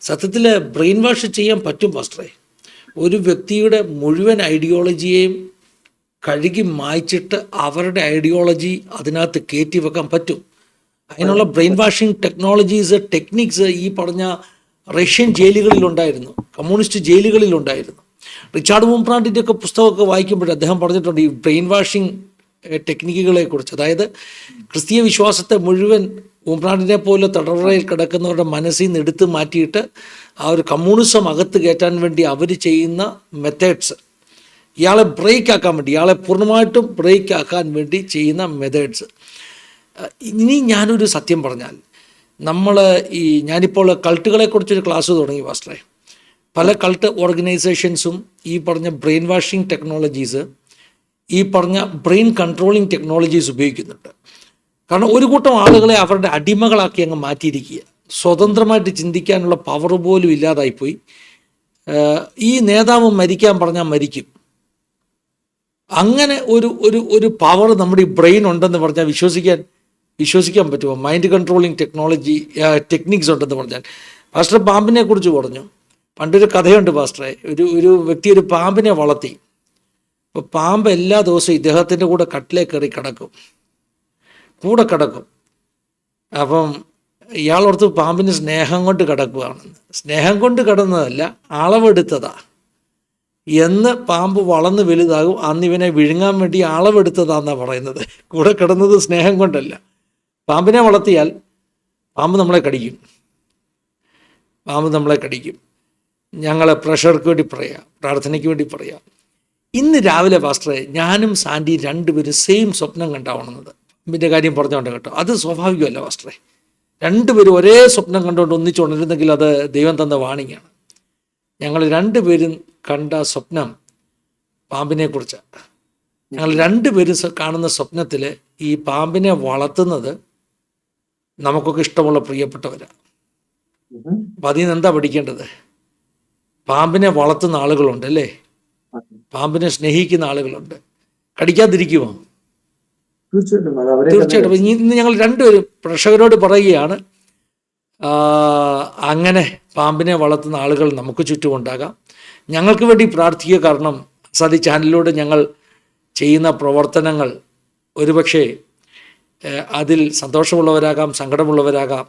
[SPEAKER 1] സത്യത്തിൽ ബ്രെയിൻ വാഷ് ചെയ്യാൻ പറ്റും പാസ്റ്ററെ. ഒരു വ്യക്തിയുടെ മുഴുവൻ ഐഡിയോളജിയെയും കഴുകി മായ്ച്ചിട്ട് അവരുടെ ഐഡിയോളജി അതിനകത്ത് കയറ്റി വെക്കാൻ പറ്റും. അതിനുള്ള ബ്രെയിൻ വാഷിംഗ് ടെക്നിക്സ് ഈ പറഞ്ഞ റഷ്യൻ ജയിലുകളിലുണ്ടായിരുന്നു, കമ്മ്യൂണിസ്റ്റ് ജയിലുകളിലുണ്ടായിരുന്നു. റിച്ചാർഡ് മൂംപ്രാണ്ടിൻ്റെ ഒക്കെ പുസ്തകമൊക്കെ വായിക്കുമ്പോൾ അദ്ദേഹം പറഞ്ഞിട്ടുണ്ട് ഈ ബ്രെയിൻ വാഷിംഗ് ടെക്നിക്കുകളെ കുറിച്ച്. അതായത് ക്രിസ്തീയ വിശ്വാസത്തെ മുഴുവൻ മൂംപ്രാണ്ടിനെ പോലെ തടവറയിൽ കിടക്കുന്നവരുടെ മനസ്സിൽ നിന്ന് എടുത്ത് മാറ്റിയിട്ട് ആ ഒരു കമ്മ്യൂണിസം അകത്ത് കയറ്റാൻ വേണ്ടി അവർ ചെയ്യുന്ന മെത്തേഡ്സ്, ഇയാളെ ബ്രേക്ക് ആക്കാൻ വേണ്ടി, ഇയാളെ പൂർണ്ണമായിട്ടും ബ്രേക്ക് ആക്കാൻ വേണ്ടി ചെയ്യുന്ന മെത്തേഡ്സ്. ഇനി ഞാനൊരു സത്യം പറഞ്ഞാൽ, ഞാനിപ്പോൾ കൾട്ടുകളെക്കുറിച്ചൊരു ക്ലാസ് തുടങ്ങി പാസ്റ്ററെ. പല കൾട്ട് ഓർഗനൈസേഷൻസും ഈ പറഞ്ഞ ബ്രെയിൻ വാഷിംഗ് ടെക്നോളജീസ് ഈ പറഞ്ഞ ബ്രെയിൻ കൺട്രോളിങ് ടെക്നോളജീസ് ഉപയോഗിക്കുന്നുണ്ട്. കാരണം ഒരു കൂട്ടം ആളുകളെ അവരുടെ അടിമകളാക്കി അങ്ങ് മാറ്റിയിരിക്കുക, സ്വതന്ത്രമായിട്ട് ചിന്തിക്കാനുള്ള പവർ പോലും ഇല്ലാതായിപ്പോയി. ഈ നേതാവ് മരിക്കാൻ പറഞ്ഞാൽ മരിക്കും. അങ്ങനെ ഒരു ഒരു ഒരു പവർ നമ്മുടെ ഈ ബ്രെയിൻ ഉണ്ടെന്ന് പറഞ്ഞാൽ വിശ്വസിക്കാൻ പറ്റുമോ? മൈൻഡ് കൺട്രോളിങ് ടെക്നിക്സ് ഉണ്ടെന്ന് പറഞ്ഞാൽ. പാസ്റ്റർ പാമ്പിനെ കുറിച്ച് പറഞ്ഞു. പണ്ടൊരു കഥയുണ്ട് പാസ്റ്ററെ. ഒരു വ്യക്തി ഒരു പാമ്പിനെ വളർത്തി. അപ്പോൾ പാമ്പ് എല്ലാ ദിവസവും ഇദ്ദേഹത്തിൻ്റെ കൂടെ കട്ടിലേ കയറി കിടക്കും. അപ്പം ഇയാളോർത്ത് പാമ്പിന് സ്നേഹം കൊണ്ട് കിടക്കുകയാണെന്ന്. സ്നേഹം കൊണ്ട് കിടന്നതല്ല, അളവെടുത്തതാ. എന്ന് പാമ്പ് വളർന്ന് വലുതാകും അന്ന് ഇവനെ വിഴുങ്ങാൻ വേണ്ടി അളവെടുത്തതാന്നാണ് പറയുന്നത്. കൂടെ കിടന്നത് സ്നേഹം കൊണ്ടല്ല. പാമ്പിനെ വളർത്തിയാൽ പാമ്പ് നമ്മളെ കടിക്കും. ഞങ്ങൾ പ്രഷർക്ക് വേണ്ടി പറയാം, പ്രാർത്ഥനയ്ക്ക് വേണ്ടി പറയാം. ഇന്ന് രാവിലെ പാസ്റ്ററെ ഞാനും സാൻഡി രണ്ടുപേരും സെയിം സ്വപ്നം കണ്ടാവണമെന്നത്. പാമ്പിൻ്റെ കാര്യം പറഞ്ഞുകൊണ്ട് കേട്ടോ, അത് സ്വാഭാവികമല്ല പാസ്റ്ററെ. രണ്ടുപേരും ഒരേ സ്വപ്നം കണ്ടുകൊണ്ട് ഒന്നിച്ചുകൊണ്ടിരുന്നെങ്കിൽ അത് ദൈവം തന്ന വാണിങ്ങാണ്. ഞങ്ങൾ രണ്ടുപേരും കണ്ട സ്വപ്നം പാമ്പിനെക്കുറിച്ചാണ്. ഞങ്ങൾ രണ്ടുപേരും കാണുന്ന സ്വപ്നത്തിൽ ഈ പാമ്പിനെ വളർത്തുന്നത് നമുക്കൊക്കെ ഇഷ്ടമുള്ള പ്രിയപ്പെട്ടവരാണ്. അപ്പം അതിൽ നിന്ന് എന്താ പഠിക്കേണ്ടത്? പാമ്പിനെ വളർത്തുന്ന ആളുകളുണ്ട് അല്ലേ, പാമ്പിനെ സ്നേഹിക്കുന്ന ആളുകളുണ്ട്. കടിക്കാതിരിക്കുമോ? തീർച്ചയായിട്ടും. ഇന്ന് ഞങ്ങൾ രണ്ടുപേരും പ്രേക്ഷകരോട് പറയുകയാണ്, അങ്ങനെ പാമ്പിനെ വളർത്തുന്ന ആളുകൾ നമുക്ക് ചുറ്റുമുണ്ടാകാം. ഞങ്ങൾക്ക് വേണ്ടി പ്രാർത്ഥിക്കുക. കാരണം സതി ചാനലിലൂടെ ഞങ്ങൾ ചെയ്യുന്ന പ്രവർത്തനങ്ങൾ ഒരുപക്ഷെ അതിൽ സന്തോഷമുള്ളവരാകാം, സങ്കടമുള്ളവരാകാം.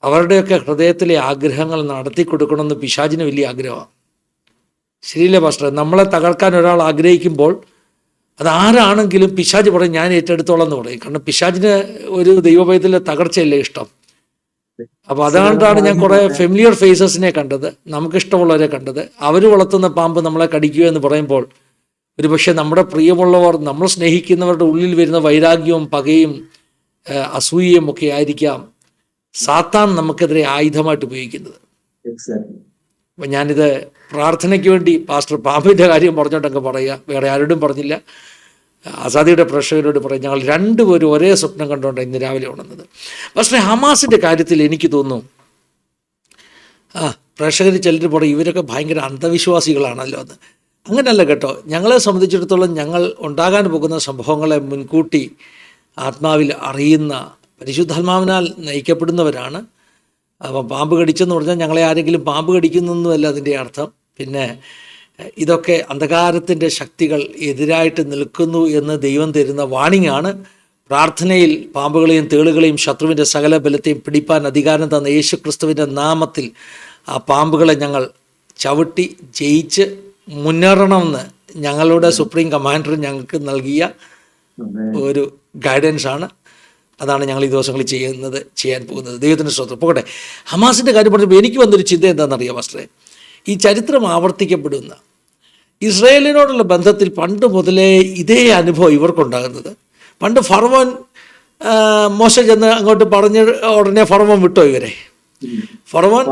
[SPEAKER 1] അവരുടെയൊക്കെ ഹൃദയത്തിലെ ആഗ്രഹങ്ങൾ നടത്തി കൊടുക്കണമെന്ന് പിശാചിന് വലിയ ആഗ്രഹമാണ്. ശരിയല്ലേ പാസ്റ്റർ? നമ്മളെ തകർക്കാൻ ഒരാൾ ആഗ്രഹിക്കുമ്പോൾ അതാരാണെങ്കിലും പിശാച് പറയും ഞാൻ ഏറ്റെടുത്തോളം എന്ന് പറയും. കാരണം പിശാചിന് ഒരു ദൈവഭയത്തിലെ തകർച്ചയല്ലേ ഇഷ്ടം. അപ്പോൾ അതുകൊണ്ടാണ് ഞാൻ കുറേ ഫെമിലിയർ ഫേസസിനെ കണ്ടത്, നമുക്കിഷ്ടമുള്ളവരെ കണ്ടത്. അവർ വളർത്തുന്ന പാമ്പ് നമ്മളെ കടിക്കുക എന്ന് പറയുമ്പോൾ ഒരുപക്ഷെ നമ്മുടെ പ്രിയമുള്ളവർ, നമ്മൾ സ്നേഹിക്കുന്നവരുടെ ഉള്ളിൽ വരുന്ന വൈരാഗ്യവും പകയും അസൂയയും ഒക്കെ ആയിരിക്കാം സാത്താൻ നമുക്കെതിരെ ആയുധമായിട്ട് ഉപയോഗിക്കുന്നത്. അപ്പം ഞാനിത് പ്രാർത്ഥനയ്ക്ക് വേണ്ടി പാസ്റ്റർ പാമ്പിൻ്റെ കാര്യം പറഞ്ഞോണ്ടങ്ങ് പറയുക, വേറെ ആരോടും പറഞ്ഞില്ല. ആസാദിയുടെ പ്രേക്ഷകരോട് പറയും, ഞങ്ങൾ രണ്ടുപേരും ഒരേ സ്വപ്നം കണ്ടുകൊണ്ട് ഇന്ന് രാവിലെ ഉണർന്നത്. പക്ഷേ ഹമാസിൻ്റെ കാര്യത്തിൽ എനിക്ക് തോന്നുന്നു, പ്രേക്ഷകർ ചിലർ പറയും ഇവരൊക്കെ ഭയങ്കര അന്ധവിശ്വാസികളാണല്ലോ എന്ന്. അങ്ങനെയല്ല കേട്ടോ. ഞങ്ങളെ സംബന്ധിച്ചിടത്തോളം ഞങ്ങൾ ഉണ്ടാകാൻ പോകുന്ന സംഭവങ്ങളെ മുൻകൂട്ടി ആത്മാവിൽ അറിയുന്ന, പരിശുദ്ധാത്മാവിനാൽ നയിക്കപ്പെടുന്നവരാണ്. അപ്പം പാമ്പ് കടിച്ചെന്ന് പറഞ്ഞാൽ ഞങ്ങളെ ആരെങ്കിലും പാമ്പ് കടിക്കുന്നൊന്നുമല്ല അതിൻ്റെ അർത്ഥം. പിന്നെ ഇതൊക്കെ അന്ധകാരത്തിൻ്റെ ശക്തികൾ എതിരായിട്ട് നിൽക്കുന്നു എന്ന് ദൈവം തരുന്ന വാണിങ്ങാണ്. പ്രാർത്ഥനയിൽ പാമ്പുകളെയും തേളുകളെയും ശത്രുവിൻ്റെ സകല ബലത്തെയും പിടിപ്പാൻ അധികാരം തന്ന യേശുക്രിസ്തുവിൻ്റെ നാമത്തിൽ ആ പാമ്പുകളെ ഞങ്ങൾ ചവിട്ടി ജയിച്ച് മുന്നേറണമെന്ന് ഞങ്ങളുടെ സുപ്രീം കമാൻഡർ ഞങ്ങൾക്ക് നൽകിയ ഒരു ഗൈഡൻസാണ്. അതാണ് ഞങ്ങൾ ഈ ദിവസങ്ങളിൽ ചെയ്യാൻ പോകുന്നത്. ദൈവത്തിൻ്റെ സ്തോത്രം. പോകട്ടെ, ഹമാസിൻ്റെ കാര്യം പറഞ്ഞപ്പോൾ എനിക്ക് വന്നൊരു ചിന്ത എന്താണെന്നറിയാം പാസ്റ്ററെ? ഈ ചരിത്രം ആവർത്തിക്കപ്പെടുന്ന ഇസ്രായേലിനോടുള്ള ബന്ധത്തിൽ പണ്ട് മുതലേ ഇതേ അനുഭവം ഇവർക്കുണ്ടാകുന്നത്. പണ്ട് ഫറവോൻ മോശ ചെന്ന് അങ്ങോട്ട് പറഞ്ഞ ഉടനെ ഫറവോൻ വിട്ടോ ഇവരെ? ഫറവോൻ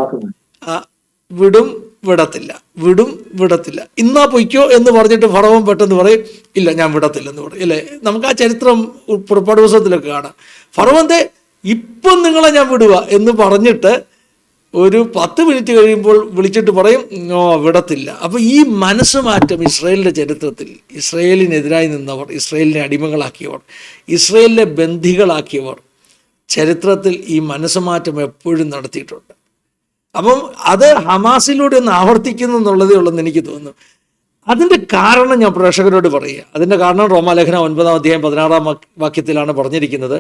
[SPEAKER 1] വിടത്തില്ല. ഇന്നാ പൊയ്ക്കോ എന്ന് പറഞ്ഞിട്ട് ഫറവോൻ പെട്ടെന്ന് പറയും ഇല്ല ഞാൻ വിടത്തില്ലെന്ന് പറയും അല്ലേ? നമുക്ക് ആ ചരിത്രം പുറപ്പാട് പുസ്തകത്തിലൊക്കെ കാണാം. ഫറവോന്റെ ഇപ്പം നിങ്ങളെ ഞാൻ വിടുക എന്ന് പറഞ്ഞിട്ട് ഒരു 10 മിനിറ്റ് കഴിയുമ്പോൾ വിളിച്ചിട്ട് പറയും വിടത്തില്ല. അപ്പോൾ ഈ മനസ്സ് മാറ്റം ഇസ്രായേലിൻ്റെ ചരിത്രത്തിൽ, ഇസ്രായേലിനെതിരായി നിന്നവർ, ഇസ്രായേലിനെ അടിമകളാക്കിയവർ, ഇസ്രായേലിനെ ബന്ധികളാക്കിയവർ ചരിത്രത്തിൽ ഈ മനസ്സ് മാറ്റം എപ്പോഴും നടത്തിയിട്ടുണ്ട്. അപ്പം അത് ഹമാസിലൂടെ ഒന്ന് ആവർത്തിക്കുന്നു എന്നുള്ളതേ ഉള്ളെന്ന് എനിക്ക് തോന്നുന്നു. അതിൻ്റെ കാരണം ഞാൻ പ്രേക്ഷകരോട് പറയുക. അതിൻ്റെ കാരണം റോമാലേഖനം 9-ാം അധ്യായം 16-ാം വാക്യത്തിലാണ് പറഞ്ഞിരിക്കുന്നത്,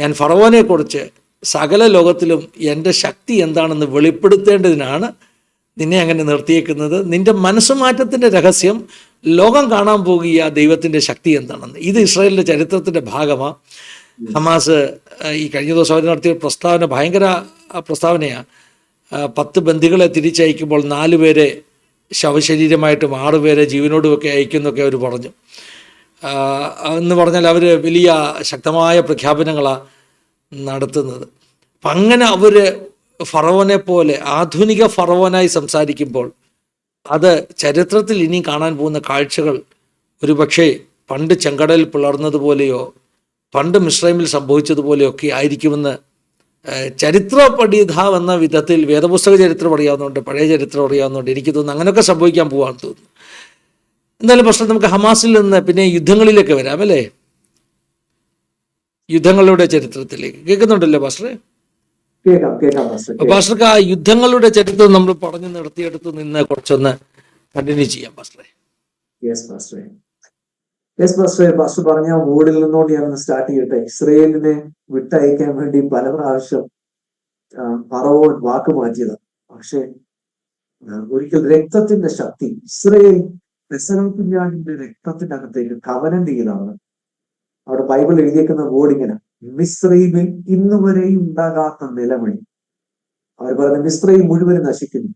[SPEAKER 1] ഞാൻ ഫറവോനെക്കുറിച്ച് സകല ലോകത്തിലും എൻ്റെ ശക്തി എന്താണെന്ന് വെളിപ്പെടുത്തേണ്ടതിനാണ് നിന്നെ അങ്ങനെ നിർത്തിയേക്കുന്നത്. നിൻ്റെ മനസ്സുമാറ്റത്തിൻ്റെ രഹസ്യം ലോകം കാണാൻ പോകുക ദൈവത്തിൻ്റെ ശക്തി എന്താണെന്ന്. ഇത് ഇസ്രായേലിൻ്റെ ചരിത്രത്തിൻ്റെ ഭാഗമാണ്. ഹമാസ് ഈ കഴിഞ്ഞ ദിവസം അവർ നടത്തിയ പ്രസ്താവന ഭയങ്കര പ്രസ്താവനയാണ്. 10 ബന്ദികളെ തിരിച്ചയക്കുമ്പോൾ 4 പേരെ ശവശരീരമായിട്ടും 6 പേരെ ജീവനോടുമൊക്കെ അയക്കുന്നൊക്കെ അവർ പറഞ്ഞു. എന്ന് പറഞ്ഞാൽ അവർ വലിയ ശക്തമായ പ്രഖ്യാപനങ്ങളാണ് നടത്തുന്നത്. അപ്പം അങ്ങനെ അവർ ഫറവോനെ പോലെ ആധുനിക ഫറവോനായി സംസാരിക്കുമ്പോൾ അത് ചരിത്രത്തിൽ ഇനി കാണാൻ പോകുന്ന കാഴ്ചകൾ ഒരുപക്ഷെ പണ്ട് ചെങ്കടലിൽ പിളർന്നതുപോലെയോ പണ്ട് മിസ്രൈമിൽ സംഭവിച്ചതുപോലെയോ ഒക്കെ ആയിരിക്കുമെന്ന് ചരിത്ര പഠിതാവ് എന്ന വിധത്തിൽ വേദപുസ്തക ചരിത്രം അറിയാവുന്നതുകൊണ്ട്, പഴയ ചരിത്രം അറിയാവുന്നതുകൊണ്ട് എനിക്ക് തോന്നുന്നു അങ്ങനെയൊക്കെ സംഭവിക്കാൻ പോകാമെന്ന് തോന്നുന്നു. എന്തായാലും പ്രശ്നം, നമുക്ക് ഹമാസിൽ നിന്ന് പിന്നെ യുദ്ധങ്ങളിലേക്ക് വരാം അല്ലേ? യുദ്ധങ്ങളുടെ ചരിത്രത്തിലേക്ക് കേൾക്കുന്നുണ്ടല്ലോ പാസ്റ്ററെ? പാസ്റ്റർക്ക് ആ യുദ്ധങ്ങളുടെ ചരിത്രം നമ്മൾ പറഞ്ഞു നിർത്തിയെടുത്ത് നിന്ന് കുറച്ചൊന്ന് കണ്ടിന്യൂ ചെയ്യാം പാസ്റ്ററെ.
[SPEAKER 2] പാസ്റ്റർ പറഞ്ഞ മൂഡിൽ നിന്നുകൊണ്ട് ഞാൻ സ്റ്റാർട്ട് ചെയ്യട്ടെ. ഇസ്രയേലിനെ വിട്ടയക്കാൻ വേണ്ടി പല പ്രാവശ്യം ഫറവോൻ വാക്ക് മാറ്റിയതാണ്. പക്ഷെ ഒരിക്കൽ രക്തത്തിന്റെ ശക്തി, ഇസ്രയേൽ പെസഹക്കുഞ്ഞാടിന്റെ രക്തത്തിന്റെ അകത്തേക്ക് കവനന്റ് ചെയ്താണ്. അവിടെ ബൈബിൾ എഴുതിയേക്കുന്ന വേർഡ് ഇങ്ങനെ: മിസ്രൈമിൽ ഇന്നുവരെയും ഉണ്ടാകാത്ത നിലവിളി. അവർ പറയുന്നത് മിസ്രൈം മുഴുവനും നശിക്കുന്നു,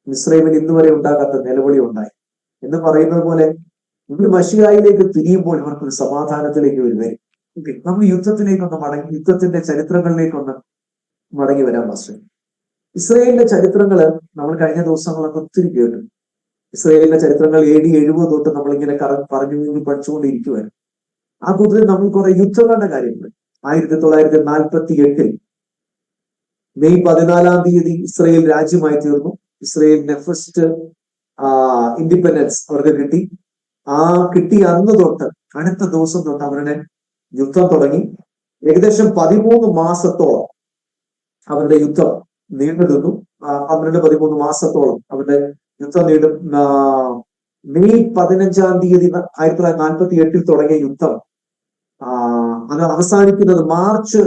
[SPEAKER 2] മിസ്രൈമിൽ ഇന്നുവരെ ഉണ്ടാകാത്ത നിലവിളി ഉണ്ടായി എന്ന് പറയുന്നത് പോലെ ഇവർ മശിഹായിലേക്ക് തിരിയുമ്പോൾ ഇവർക്കൊരു സമാധാനത്തിലേക്ക് വരും. നമ്മൾ യുദ്ധത്തിലേക്കൊന്ന് മടങ്ങി, യുദ്ധത്തിന്റെ ചരിത്രങ്ങളിലേക്കൊന്ന് മടങ്ങി വരാൻ പാസ്റ്റർ. ഇസ്രയേലിന്റെ ചരിത്രങ്ങള് നമ്മൾ കഴിഞ്ഞ ദിവസങ്ങളൊക്കെ ഒത്തിരി കേട്ടു. ഇസ്രയേലിന്റെ ചരിത്രങ്ങൾ AD 70 തൊട്ട് നമ്മളിങ്ങനെ പറഞ്ഞു പഠിച്ചുകൊണ്ടിരിക്കുവായിരുന്നു. ആ കൂട്ടത്തിൽ നമ്മൾ കുറെ യുദ്ധങ്ങളുടെ കാര്യങ്ങൾ. 1948 മെയ് 14 ഇസ്രയേൽ രാജ്യമായി തീർന്നു. ഇസ്രയേലിന്റെ ഫസ്റ്റ് ഇൻഡിപെൻഡൻസ് അവർക്ക് കിട്ടി. കിട്ടിയ അന്ന് തൊട്ട് അടുത്ത ദിവസം തൊട്ട് അവരുടെ യുദ്ധം തുടങ്ങി. ഏകദേശം 13 മാസത്തോളം അവരുടെ യുദ്ധം നീണ്ടു നിന്നു. 13 മാസത്തോളം അവരുടെ യുദ്ധം നീണ്ടും. മെയ് 15 1948 തുടങ്ങിയ യുദ്ധം അത് അവസാനിക്കുന്നത് മാർച്ച്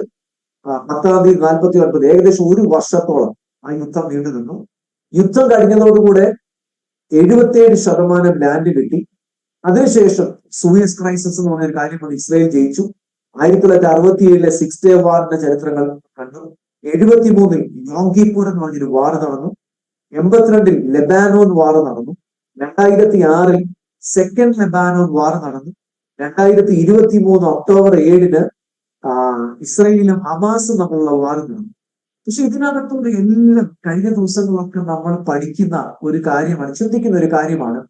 [SPEAKER 2] 10 1949. ഏകദേശം 1 വർഷത്തോളം ആ യുദ്ധം നീണ്ടു നിന്നു. യുദ്ധം കഴിഞ്ഞതോടുകൂടെ 77% ലാൻഡ് കിട്ടി. അതിനുശേഷം സൂയസ് ക്രൈസിസ് എന്ന് പറഞ്ഞൊരു കാര്യമാണ്. ഇസ്രയേൽ ജയിച്ചു. 1967 സിക്സ് ഡേ വാറിന്റെ ചരിത്രങ്ങൾ കണ്ടു. 73 യോങ്കിപ്പൂർ എന്ന് പറഞ്ഞൊരു വാർ നടന്നു. 82 ലെബാനോൻ വാർ നടന്നു. 2006 സെക്കൻഡ് ലെബാനോൻ വാർ നടന്നു. 2023 ഒക്ടോബർ 7 ഇസ്രയേലും ഹമാസും തമ്മിലുള്ള വാർ നടന്നു. പക്ഷെ ഇതിനകത്തൂടെ എല്ലാം കഴിഞ്ഞ ദിവസങ്ങളൊക്കെ നമ്മൾ പഠിക്കുന്ന ഒരു കാര്യമാണ്, ചിന്തിക്കുന്ന ഒരു കാര്യമാണ്.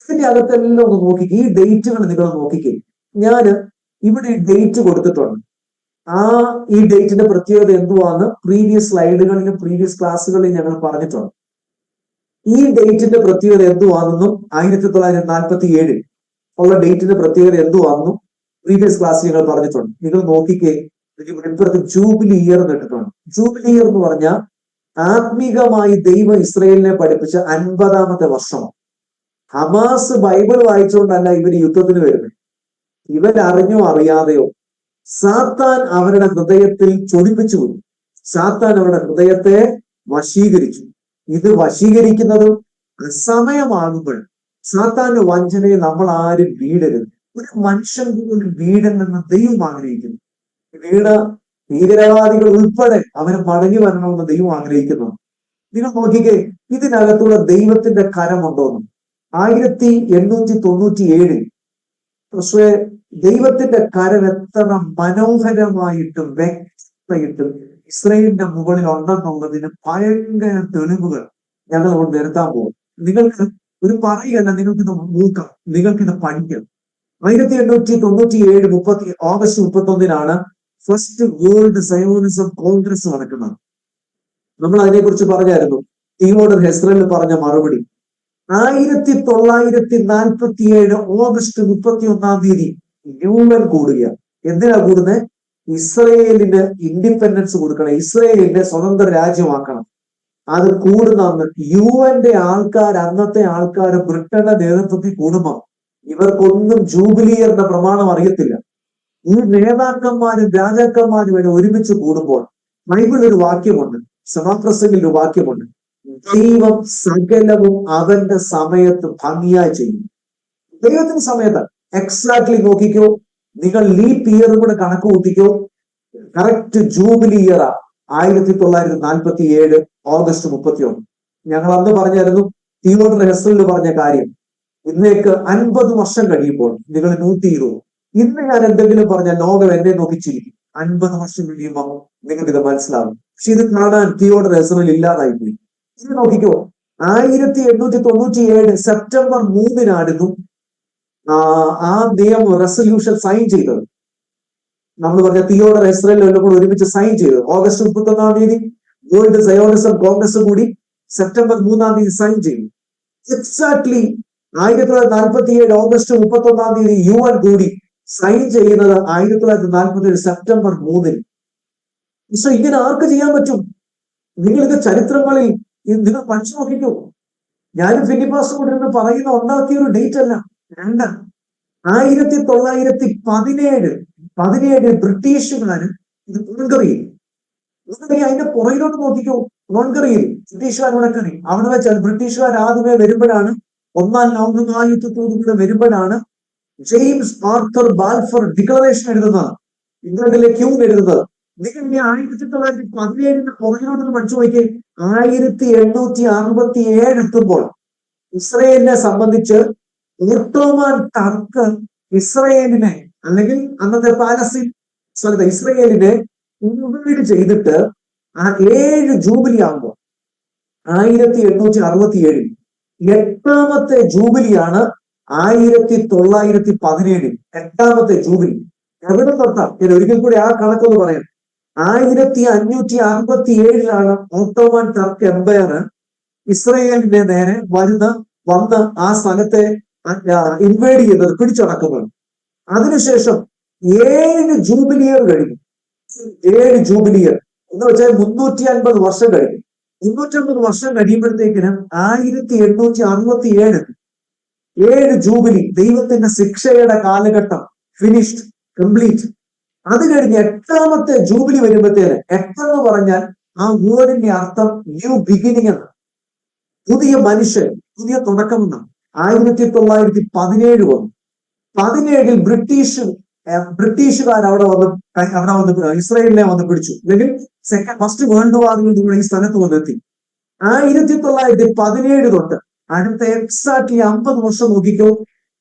[SPEAKER 2] ഇതിന്റെ അകത്തെല്ലാം ഒന്ന് നോക്കിക്കേ, ഈ ഡേറ്റുകൾ നിങ്ങൾ നോക്കിക്കേ. ഞാന് ഇവിടെ ഡേറ്റ് കൊടുത്തിട്ടുണ്ട്. ഈ ഡേറ്റിന്റെ പ്രത്യേകത എന്തുവാന്ന് പ്രീവിയസ് സ്ലൈഡുകളിലും പ്രീവിയസ് ക്ലാസ്സുകളിലും ഞങ്ങൾ പറഞ്ഞിട്ടുണ്ട്. ഈ ഡേറ്റിന്റെ പ്രത്യേകത എന്തുവാണെന്നും 1947 ഉള്ള ഡേറ്റിന്റെ പ്രത്യേകത എന്തുവാണെന്നും പ്രീവിയസ് ക്ലാസ് ഞങ്ങൾ പറഞ്ഞിട്ടുണ്ട്. നിങ്ങൾ നോക്കിക്കേ, ഇപ്പുറത്ത് ജൂബിലി ഇയർ എന്നിട്ടുണ്ട്. ജൂബിലി ഇയർ എന്ന് പറഞ്ഞാൽ ആത്മീകമായി ദൈവം ഇസ്രയേലിനെ പഠിപ്പിച്ച 50ാമത്തെ വർഷം. ഹമാസ് ബൈബിൾ വായിച്ചുകൊണ്ടല്ല ഇവർ യുദ്ധത്തിന് വരുന്നത്. ഇവരറിഞ്ഞോ അറിയാതെയോ സാത്താൻ അവരുടെ ഹൃദയത്തിൽ ചൊടിപ്പിച്ചു പോയി. സാത്താൻ അവരുടെ ഹൃദയത്തെ വശീകരിച്ചു. ഇത് വശീകരിക്കുന്നതും സമയമാകുമ്പോൾ സാത്താന്റെ വഞ്ചനയെ നമ്മൾ ആരും വീടരുത്. ഒരു മനുഷ്യൻ പോലും വീടല്ലെന്ന് ദൈവം ആഗ്രഹിക്കുന്നു. ഭീകരവാദികൾ ഉൾപ്പെടെ അവന് മടങ്ങി വരണമെന്ന് ദൈവം ആഗ്രഹിക്കുന്നു. നിങ്ങൾ നോക്കിക്കേ, ഇതിനകത്തുള്ള ദൈവത്തിന്റെ കരമുണ്ടോന്നും. 1897 പക്ഷേ ദൈവത്തിന്റെ കരം എത്ര മനോഹരമായിട്ടും വ്യക്തമായിട്ടും ഇസ്രയേലിന്റെ മുകളിൽ ഉണ്ടെന്നുള്ളതിന് ഭയങ്കര തെളിവുകൾ ഞങ്ങൾ കൊണ്ട് നിരത്താൻ പോകും. നിങ്ങൾക്ക് ഒരു പറയുകയല്ല, നിങ്ങൾക്കിത് നോക്കാം, നിങ്ങൾക്കിത് പഠിക്കാം. 1897 August 31 first world Zionism Congress നടക്കുന്നത്. നമ്മൾ അതിനെക്കുറിച്ച് പറഞ്ഞായിരുന്നു. തിയോഡർ ഹെസ്രൽ പറഞ്ഞ മറുപടി 1947 ഓഗസ്റ്റ് 31 ന്യൂമൻ കൂടുക. എന്തിനാ കൂടുന്നത്? ഇസ്രയേലിന് ഇൻഡിപെൻഡൻസ് കൊടുക്കണം, ഇസ്രയേലിനെ സ്വതന്ത്ര രാജ്യമാക്കണം. അത് കൂടുന്ന അന്ന് UN ആൾക്കാർ, അന്നത്തെ ആൾക്കാർ ബ്രിട്ടന്റെ നേതൃത്വത്തിൽ കൂടുമ്പോൾ ഇവർക്കൊന്നും ജൂബിലിയറിന്റെ പ്രമാണം അറിയത്തില്ല. ഈ നേതാക്കന്മാരും രാജാക്കന്മാരും വരെ ഒരുമിച്ച് കൂടുമ്പോൾ ബൈബിൾ ഒരു വാക്യമുണ്ട്, സഭാപ്രസംഗിൽ ഒരു വാക്യമുണ്ട്: ദൈവം സകലവും അവന്റെ സമയത്ത് ഭംഗിയായി ചെയ്യും. ദൈവത്തിന്റെ സമയത്ത് എക്സാക്ട്ലി നോക്കിക്കോ. നിങ്ങൾ ലീപ് ഇയർ കൂടെ കണക്ക് കൂട്ടിക്കോ. Correct jubilee year 1947 August 31. ഞങ്ങൾ അന്ന് പറഞ്ഞായിരുന്നു, തിയോഡർ ഹെസ്രൽ പറഞ്ഞ കാര്യം. ഇന്നേക്ക് 50 വർഷം കഴിയുമ്പോൾ നിങ്ങൾ 120. ഇന്ന് ഞാൻ എന്തെങ്കിലും പറഞ്ഞാൽ ലോകം എന്നെ നോക്കിച്ചിരിക്കും. 50 വർഷം കഴിയുമ്പോൾ നിങ്ങൾക്ക് ഇത് മനസ്സിലാവും. പക്ഷെ ഇത് കാണാൻ തിയോഡർ ഹെസ്രൽ ഇല്ലാതായി പോയി. ഇത് നോക്കിക്കോ, 1897 സെപ്റ്റംബർ 3 ആ നിയമം റെസൊല്യൂഷൻ സൈൻ ചെയ്തത്. നമ്മൾ പറഞ്ഞ തിയോഡർ എസ്രേലും എല്ലാം കൂടെ ഒരുമിച്ച് സൈൻ ചെയ്തത്. ഓഗസ്റ്റ് 31 വേൾഡ് സയോണിസം കോൺഗ്രസ് കൂടി സെപ്റ്റംബർ 3 സൈൻ ചെയ്തു. എക്സാക്ട്ലി 1947 ഓഗസ്റ്റ് 31 UN കൂടി സൈൻ ചെയ്യുന്നത് 1947 സെപ്റ്റംബർ 3. സോ ഇങ്ങനെ ആർക്ക് ചെയ്യാൻ പറ്റും? നിങ്ങളിത് ചരിത്രങ്ങളിൽ നിങ്ങൾ പഠിച്ചു നോക്കിക്കോ. ഞാനും ഫിലിപ്പാസും കൂടെ ഇരുന്ന് പറയുന്ന ഉണ്ടാക്കിയ ഒരു ഡേറ്റ് അല്ല. 1917 ബ്രിട്ടീഷുകാര് ഇത് കോൺകർ ചെയ്യും. അതിന്റെ പുറകിലോട്ട് നോക്കിക്കോ. കോൺകർ ചെയ്യും ബ്രിട്ടീഷുകാർ. അവിടെ വെച്ചാൽ ബ്രിട്ടീഷുകാർ ആദ്യമേ വരുമ്പോഴാണ്, ഒന്നാം ലോകമഹായുദ്ധത്തോടുകൂടെ വരുമ്പോഴാണ് ജെയിംസ് ആർത്തർ ബാൽഫർ ഡിക്ലറേഷൻ എഴുതുന്നത്, ഇംഗ്ലണ്ടിലെ ക്യൂൻ എഴുതുന്നത്. നിങ്ങൾ ഈ 1917 പുറകിലോട്ട് പഠിച്ചു നോക്കിയേ. 1867 എത്തുമ്പോൾ ഇസ്രയേലിനെ സംബന്ധിച്ച് ഓട്ടോമൻ ടർക്ക് ഇസ്രയേലിനെ, അല്ലെങ്കിൽ അന്നത്തെ പാലസ്തീൻ സ്ഥലത്ത് ഇസ്രയേലിനെ ഇൻവൈഡ് ചെയ്തിട്ട് ആ 7 ജൂബിലി ആകുമ്പോൾ 1867 8ാമത്തെ ജൂബിലിയാണ് 1917 8ാമത്തെ ജൂബിലി. എവിടെ തൊട്ടാ? ഞാൻ ഒരിക്കൽ കൂടി ആ കണക്കൊന്ന് പറയാം. 1567 ഓട്ടോമൻ ടർക്ക് എംപയർ ഇസ്രയേലിന്റെ നേരെ വന്ന് ആ സ്ഥലത്തെ ഇൻവേഡ് ചെയ്യുന്നത്, പിടിച്ചടക്കുന്നത്. അതിനുശേഷം 7 ജൂബിലിയർ കഴിഞ്ഞു. 7 ജൂബിലിയർ എന്ന് വെച്ചാൽ 350 വർഷം കഴിഞ്ഞു. 350 വർഷം കഴിയുമ്പോഴത്തേക്കിനും 1867 7 ജൂബിലി, ദൈവത്തിന്റെ ശിക്ഷയുടെ കാലഘട്ടം ഫിനിഷ്ഡ്, കംപ്ലീറ്റ്. അത് കഴിഞ്ഞ് 8ാമത്തെ ജൂബിലി വരുമ്പോഴത്തേന്, 8 എന്ന് പറഞ്ഞാൽ ആ വേർഡിന്റെ അർത്ഥം ന്യൂ ബിഗിനിങ് എന്ന്, പുതിയ മനുഷ്യൻ, പുതിയ തുടക്കം എന്നാണ്. 1917 വന്നു. 17 ബ്രിട്ടീഷുകാർ അവിടെ വന്ന് ഇസ്രായേലിനെ വന്ന് പിടിച്ചു. അല്ലെങ്കിൽ ഫസ്റ്റ് വേൾഡ് വാറിൽ കൂടെ ഈ സ്ഥലത്ത് വന്നെത്തി. 1917 തൊട്ട് അടുത്ത എക്സാക്ട്ലി 50 വർഷം നോക്കിക്കോ.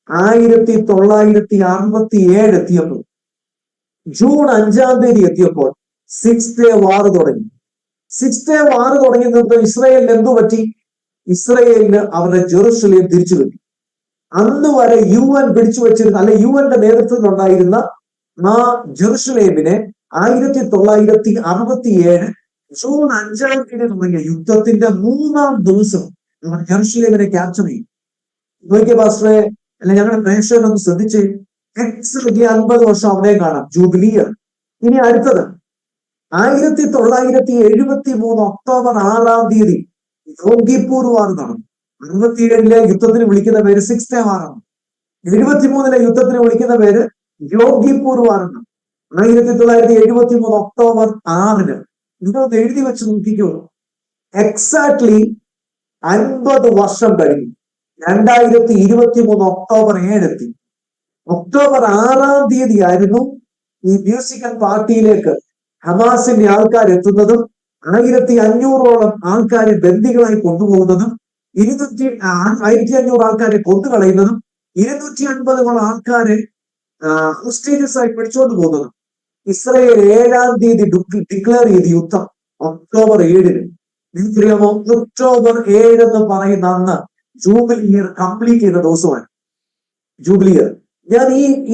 [SPEAKER 2] 1967 എത്തിയപ്പോൾ, ജൂൺ 5 എത്തിയപ്പോൾ 6th Day വാർ തുടങ്ങി. 6th Day വാർ തുടങ്ങിയത് ഇസ്രായേലിന് എന്തു പറ്റി? ഇസ്രായേലിന് അവരുടെ ജെറുസലേം തിരിച്ചു കിട്ടി. അന്ന് വരെ UN പിടിച്ചു വെച്ചിരുന്ന, അല്ലെ UNന്റെ നേതൃത്വത്തിലുണ്ടായിരുന്ന ആ ജെറുസലേമിനെ 1967 ജൂൺ 5 തുടങ്ങിയ യുദ്ധത്തിന്റെ 3ാം ദിവസം അവർ ജെറുസലേമിനെ ക്യാപ്ചർ ചെയ്യും. നോക്കിയ പാസ്റ്ററെ, അല്ലെ ഞങ്ങളുടെ പ്രേക്ഷകരൊന്ന് ശ്രദ്ധിച്ച്, എക്സാക്ട്ലി 50 വർഷം അവിടെയും കാണാം ജൂബിലിയർ. ഇനി അടുത്തത് 1973 ഒക്ടോബർ 6 യോങ്കിപ്പൂർ വാർ നടന്നു. 67 യുദ്ധത്തിന് വിളിക്കുന്ന പേര് 6th Day വാറാണ്. 73 യുദ്ധത്തിന് വിളിക്കുന്ന പേര് യോങ്കിപ്പൂർ വാറാണ്. 1973 ഒക്ടോബർ 6 ഇതൊന്ന് എഴുതി വെച്ച് നോക്കിക്കോ. എക്സാക്ട്ലി 50 വർഷം കഴിഞ്ഞു. 2023 ഒക്ടോബർ 7 എത്തി. ഒക്ടോബർ 6 ആയിരുന്നു ഈ മ്യൂസിക്കൽ പാർട്ടിയിലേക്ക് ഹമാസിന്റെ ആൾക്കാർ എത്തുന്നതും 1500ഓളം ആൾക്കാരെ ബന്ദികളായി കൊണ്ടുപോകുന്നതും 1500 ആൾക്കാരെ കൊന്നുകളയുന്നതും 250ഓളം ആൾക്കാരെ ഹോസ്റ്റേജസ് ആയി പിടിച്ചുകൊണ്ട് പോകുന്നതും. ഇസ്രായേൽ 7 ഡിക്ലെയർ ചെയ്ത യുദ്ധം ഒക്ടോബർ 7. നിങ്ങൾക്കറിയാമോ, ഒക്ടോബർ 7 എന്ന് പറയുന്ന അന്ന് ജൂബിലി ഇയർ കംപ്ലീറ്റ് ചെയ്ത ദിവസമാണ് ജൂബിലി ഇയർ. ഞാൻ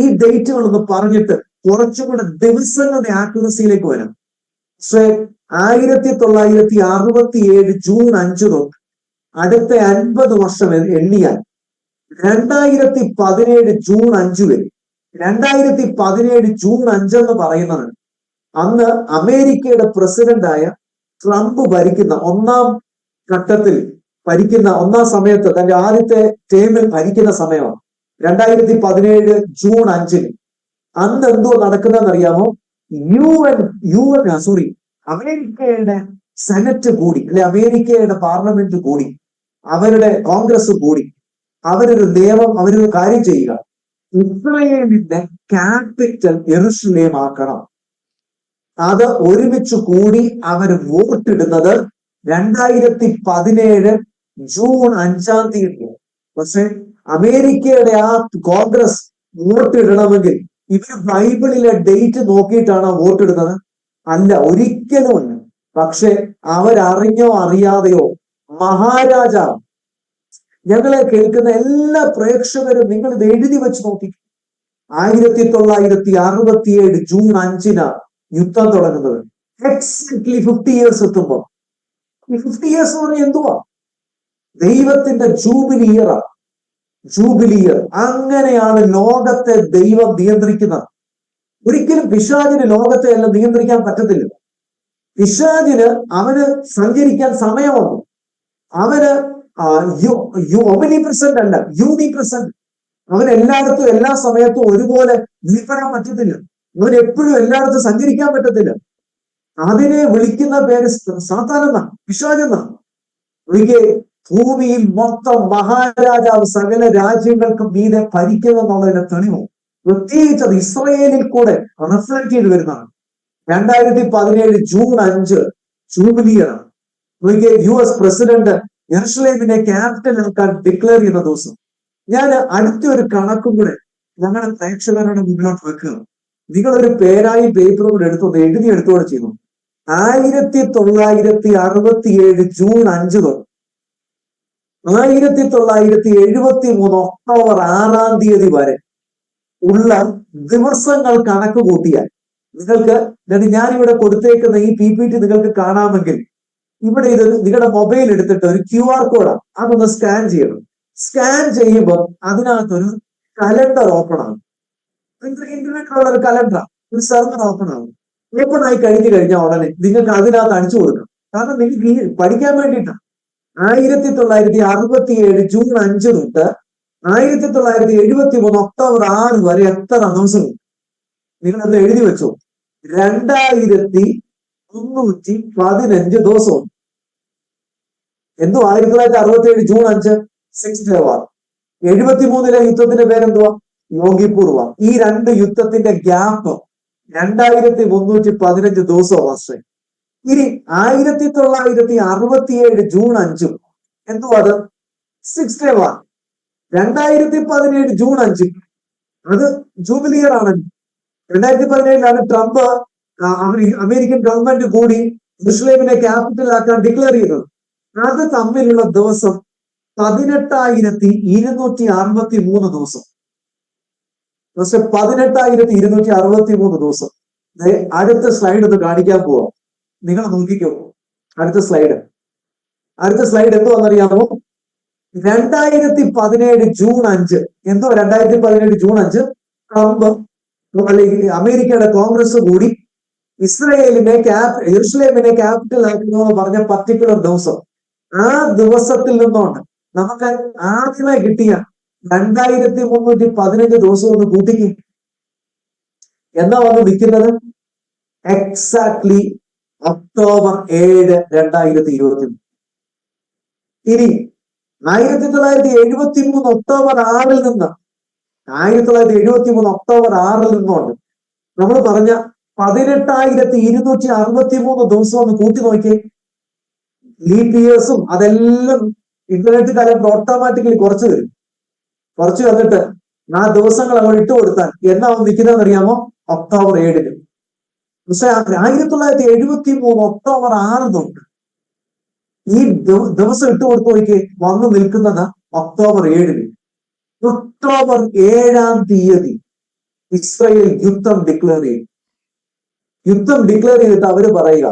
[SPEAKER 2] ഈ ഡേറ്റുകൾ ഒന്ന് പറഞ്ഞിട്ട് കുറച്ചുകൂടെ ദിവസങ്ങളുടെ ആക്യുറസിയിലേക്ക് വരാം. 1967 ജൂൺ 5 തൊട്ട് അടുത്ത 50 വർഷം എണ്ണിയാൽ 2017 ജൂൺ 5 വരെ. 2017 ജൂൺ 5 എന്ന് പറയുന്നത് അന്ന് അമേരിക്കയുടെ പ്രസിഡന്റായ ട്രംപ് ഭരിക്കുന്ന ഒന്നാം ഘട്ടത്തിൽ ഒന്നാം സമയത്ത്, തന്റെ ആദ്യത്തെ ടേമിൽ ഭരിക്കുന്ന സമയമാണ് 2017 ജൂൺ 5. അന്ന് എന്തോ നടക്കുന്നതെന്ന് അറിയാമോ? അമേരിക്കയുടെ സെനറ്റ് കൂടി, അല്ലെ അമേരിക്കയുടെ പാർലമെന്റ് കൂടി, അവരുടെ കോൺഗ്രസ് കൂടി, അവരൊരു കാര്യം ചെയ്യുക. ഇസ്രായേലിന്റെ ക്യാപിറ്റൽ യെരുശലേം ആക്കണം. അത് ഒരുമിച്ച് കൂടി അവർ വോട്ടിടുന്നത് 2017 ജൂൺ 5. പക്ഷെ അമേരിക്കയുടെ ആ കോൺഗ്രസ് വോട്ടിടണമെങ്കിൽ ഇവർ ബൈബിളിലെ ഡേറ്റ് നോക്കിയിട്ടാണ് വോട്ടിടുന്നത്? അല്ല, ഒരിക്കലുമല്ല. പക്ഷെ അവരറിഞ്ഞോ അറിയാതെയോ ഞങ്ങളെ കേൾക്കുന്ന എല്ലാ പ്രേക്ഷകരും നിങ്ങൾ ഇത് എഴുതി വെച്ച് നോക്കി. 1967 ജൂൺ 5 യുദ്ധം തുടങ്ങുന്നത്. എക്സാക്ട്ലി 50 years എത്തുമ്പോ, ഈ 50 years എന്ന് പറഞ്ഞാൽ എന്തുവാ? ദൈവത്തിന്റെ ജൂബിലി ഇയറാണ്. Jubilee year. അങ്ങനെയാണ് ലോകത്തെ ദൈവം നിയന്ത്രിക്കുന്നത്. ഒരിക്കലും പിശാചിന് ലോകത്തെ എല്ലാം നിയന്ത്രിക്കാൻ പറ്റത്തില്ല. പിശാചിന് അവന് സഞ്ചരിക്കാൻ സമയമുണ്ട്. അവന് ഒമിനി പ്രസന്റ് അല്ല, യൂനി പ്രസന്റ്. അവൻ എല്ലായിടത്തും എല്ലാ സമയത്തും ഒരുപോലെ നിൽപ്പെടാൻ പറ്റത്തില്ല. അവൻ എപ്പോഴും എല്ലായിടത്തും സഞ്ചരിക്കാൻ പറ്റത്തില്ല. അതിനെ വിളിക്കുന്ന പേര് സാത്താനെന്നാണ്, പിശാചെന്നാണ്. ഒരിക്കൽ ഭൂമിയിൽ മൊത്തം മഹാരാജാവ് സകല രാജ്യങ്ങൾക്കും മീതെ ഭരിക്കുമെന്നുള്ളതിന്റെ തെളിവ് പ്രത്യേകിച്ച് അത് ഇസ്രയേലിൽ കൂടെ റിഫ്ലക്ട് ചെയ്ത് വരുന്നതാണ്. 2017 ജൂൺ 5 ജൂബിലിയാണ്. ഒരിക്കൽ US പ്രസിഡന്റ് യെരുശലേമിനെ ക്യാപിറ്റൽ ആക്കാൻ ഡിക്ലെയർ ചെയ്യുന്ന ദിവസം. ഞാൻ അടുത്തൊരു കണക്കും കൂടെ ഞങ്ങളുടെ പ്രേക്ഷകരുടെ മുന്നിലോട്ട് വെക്കുക. നിങ്ങളൊരു പേരായി പേപ്പറും കൂടെ എടുത്തോണ്ട് എഴുതിയെടുത്തോടെ ചെയ്തു. 1967 ജൂൺ 5 തൊട്ട് 1973 ഒക്ടോബർ 6 വരെ ഉള്ള ദിവസങ്ങൾ കണക്ക് കൂട്ടിയാൽ നിങ്ങൾക്ക്, ഞാനിവിടെ കൊടുത്തേക്കുന്ന ഈ PPT നിങ്ങൾക്ക് കാണാമെങ്കിൽ ഇവിടെ ഇത് നിങ്ങളുടെ മൊബൈൽ എടുത്തിട്ട് ഒരു QR കോഡാണ്, അതൊന്ന് സ്കാൻ ചെയ്യണം. സ്കാൻ ചെയ്യുമ്പോൾ അതിനകത്തൊരു കലണ്ടർ ഓപ്പൺ ആകും. ഇന്റർനെറ്റിലുള്ള ഒരു കലണ്ടറാണ്, ഒരു സെർവർ ഓപ്പൺ ആകും. ഓപ്പൺ ആയി കഴിഞ്ഞാൽ ഉടനെ നിങ്ങൾക്ക് അതിനകത്ത് അടിച്ചു കൊടുക്കണം. കാരണം നിങ്ങൾക്ക് ഈ പഠിക്കാൻ വേണ്ടിയിട്ടാണ്. 1967 ജൂൺ 5 തൊട്ട് 1973 ഒക്ടോബർ 6 വരെ എത്ര ദിവസമുണ്ട് നിങ്ങളത് എഴുതി വെച്ചോ. 2315 ദിവസമുണ്ട്. എന്തോ 1967 ജൂൺ 5 6 ഡേ വാർ. 73 യുദ്ധത്തിന്റെ പേരെന്തുവാ? യോങ്കിപ്പൂർ വാർ. ഈ രണ്ട് യുദ്ധത്തിന്റെ ഗ്യാപ്പ് 2315 ദിവസവും വർഷം. ഇനി 1967 ജൂൺ 5 എന്തുവാ? അത് 6 ഡേ വാർ. 2017 ജൂൺ 5 അത് ജൂബിലി ഇയർ ആണ്. 2017 ട്രംപ് അമേരിക്കൻ ഗവൺമെന്റ് കൂടി യെരുശലേമിനെ ക്യാപിറ്റൽ ആക്കാൻ ഡിക്ലെയർ ചെയ്തത്. അത് തമ്മിലുള്ള ദിവസം 18,263 ദിവസം. പക്ഷെ 18,263 ദിവസം. അടുത്ത സ്ലൈഡ് ഒന്ന് കാണിക്കാൻ പോവാം. നിങ്ങൾ നോക്കിക്കോ. അടുത്ത സ്ലൈഡ് എന്തുവാന്നറിയാമോ? 2017 ജൂൺ 5 എന്തോ 2017 ജൂൺ 5 ട്രംപ് അല്ലെങ്കിൽ അമേരിക്കയുടെ കോൺഗ്രസ് കൂടി യെരുശലേമിനെ ക്യാപിറ്റൽ ആക്കണമെന്ന് പറഞ്ഞ പർട്ടിക്കുലർ ദിവസം. ആ ദിവസത്തിൽ നിന്നുകൊണ്ട് നമുക്ക് ആദ്യമായി കിട്ടിയ 2315 ദിവസം ഒന്ന് കൂട്ടിക്കും. എന്നാ വന്ന് നിൽക്കുന്നത്? Exactly October 7 2023. ഇനി 1973 ഒക്ടോബർ 6 നിന്ന് 1973 ഒക്ടോബർ 6 നിന്നുകൊണ്ട് നമ്മൾ പറഞ്ഞ 18,263 ദിവസം ഒന്ന് കൂട്ടി നോക്കിയേ. ലീപ് ഇയേഴ്സും അതെല്ലാം ഇന്റർനെറ്റ് കലണ്ടർ ഓട്ടോമാറ്റിക്കലി കുറച്ച് തരും. കുറച്ച് വന്നിട്ട് ആ ദിവസങ്ങൾ അങ്ങോട്ട് ഇട്ട് കൊടുത്താൽ എന്നാ നിൽക്കുന്നതെന്ന് അറിയാമോ? ഒക്ടോബർ 7. പക്ഷെ 1973 ഒക്ടോബർ 6 തൊട്ട് ഈ ദിവസം ഇട്ട് കൊടുത്തു നോക്കി വന്നു നിൽക്കുന്നത് ഒക്ടോബർ 7. ഒക്ടോബർ 7 ഇസ്രായേൽ യുദ്ധം ഡിക്ലെയർ ചെയ്യും. യുദ്ധം ഡിക്ലെയർ ചെയ്തിട്ട് അവര് പറയുക,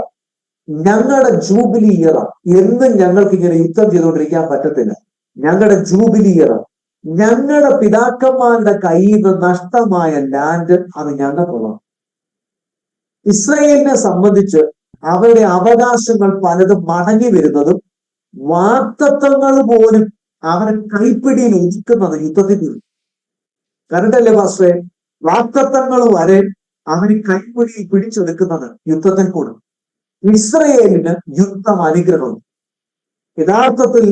[SPEAKER 2] ഞങ്ങളുടെ ജൂബിലി ഇയർ എന്നും ഞങ്ങൾക്ക് ഇങ്ങനെ യുദ്ധം ചെയ്തുകൊണ്ടിരിക്കാൻ പറ്റത്തില്ല. ഞങ്ങളുടെ ജൂബിലി ഇയർ, ഞങ്ങളുടെ പിതാക്കന്മാരുടെ കയ്യിൽ നിന്ന് നഷ്ടമായ ലാൻഡ് അത് ഞങ്ങൾക്കുള്ളതാണ്. ഇസ്രായേലിനെ സംബന്ധിച്ച് അവരുടെ അവകാശങ്ങൾ പലതും മടങ്ങി വരുന്നതും വാഗ്ദത്തങ്ങൾ പോലും അവരെ കൈപ്പിടിയിൽ ഒതുക്കുന്നത് യുദ്ധത്തിൽ. കരണ്ടല്ലേ പാസ്റ്ററെ? വാഗ്ദത്തങ്ങൾ വരെ അവന് കൈപ്പിടിയിൽ പിടിച്ചെടുക്കുന്നത് യുദ്ധത്തിൽ കൂടെ. ഇസ്രയേലിന് യുദ്ധം അനുഗ്രഹം. യഥാർത്ഥത്തിൽ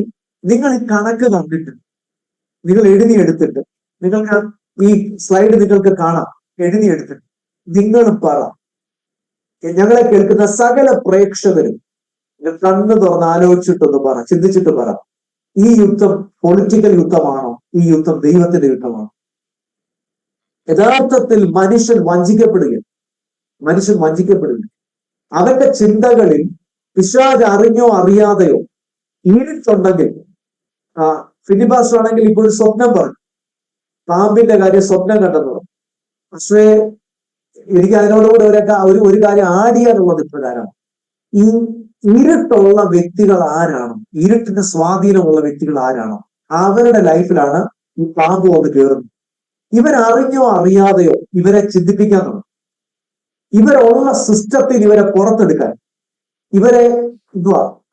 [SPEAKER 2] നിങ്ങൾ ഈ കണക്ക് കണ്ടിട്ട് നിങ്ങൾ എഴുതിയെടുത്തിട്ട്, നിങ്ങൾക്ക് ഈ സ്ലൈഡ് നിങ്ങൾക്ക് കാണാം, എഴുതിയെടുത്തിട്ട് നിങ്ങൾ പറ, ഞങ്ങളെ കേൾക്കുന്ന സകല പ്രേക്ഷകരും കണ്ണ് തുറന്ന് ആലോചിച്ചിട്ടൊന്ന് പറ, ചിന്തിച്ചിട്ട് പറ, ഈ യുദ്ധം പൊളിറ്റിക്കൽ യുദ്ധമാണോ? ഈ യുദ്ധം ദൈവത്തിന്റെ യുദ്ധമാണോ? യഥാർത്ഥത്തിൽ മനുഷ്യൻ വഞ്ചിക്കപ്പെടുക. അവന്റെ ചിന്തകളിൽ പിശാച് അറിഞ്ഞോ അറിയാതെയോ ഇരുട്ടുണ്ടെങ്കിൽ ഫിലിപ്പാസ് ആണെങ്കിൽ ഇപ്പൊ ഒരു സ്വപ്നം പറഞ്ഞു, പാമ്പിന്റെ കാര്യം സ്വപ്നം കണ്ടെന്നു. പക്ഷേ എനിക്ക് അതിനോടുകൂടെ ഒരു കാര്യം ആഡ് ചെയ്യാനുള്ളത് ഇപ്രകാരമാണ്. ഈ ഇരുട്ടുള്ള വ്യക്തികൾ ആരാണോ, ഇരുട്ടിന്റെ സ്വാധീനമുള്ള വ്യക്തികൾ ആരാണോ, അവരുടെ ലൈഫിലാണ് ഈ പാമ്പ് വന്ന് കയറുന്നത്. ഇവരറിഞ്ഞോ അറിയാതെയോ ഇവരെ ചിന്തിപ്പിക്കാൻ തുടങ്ങും. ഇവരുള്ള സിസ്റ്റത്തിൽ ഇവരെ പുറത്തെടുക്കാൻ, ഇവരെ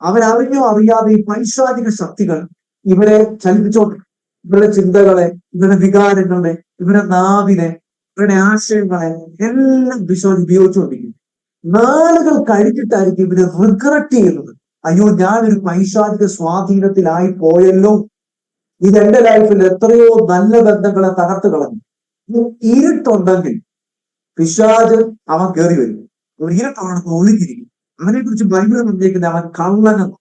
[SPEAKER 2] അവരറിഞ്ഞോ അറിയാതെ ഈ പൈശാചിക ശക്തികൾ ഇവരെ ചലിപ്പിച്ചോണ്ട്, ഇവരുടെ ചിന്തകളെ, ഇവരുടെ വികാരങ്ങളെ, ഇവരുടെ നാവിനെ, ഇവരുടെ ആശയങ്ങളെ എല്ലാം പിശാച് ഉപയോഗിച്ചുകൊണ്ടിരിക്കും. നാളുകൾ കഴിഞ്ഞിട്ടായിരിക്കും ഇവര് റിഗ്രറ്റ് ചെയ്യുന്നത്. അയ്യോ, ഞാനൊരു പൈശാചിക സ്വാധീനത്തിലായി പോയല്ലോ, ഇതെന്റെ ലൈഫിൽ എത്രയോ നല്ല ബന്ധങ്ങളെ തകർത്ത് കളഞ്ഞു. ഇരുട്ടുണ്ടെങ്കിൽ പിശാച് അവൻ കയറി വരും. ഒരു ഇരുട്ടാണ് ഒളിഞ്ഞിരിക്കും. അവനെ കുറിച്ച് ബൈബിൾ പറഞ്ഞേക്കുന്നത് അവൻ കള്ളനെന്ന്.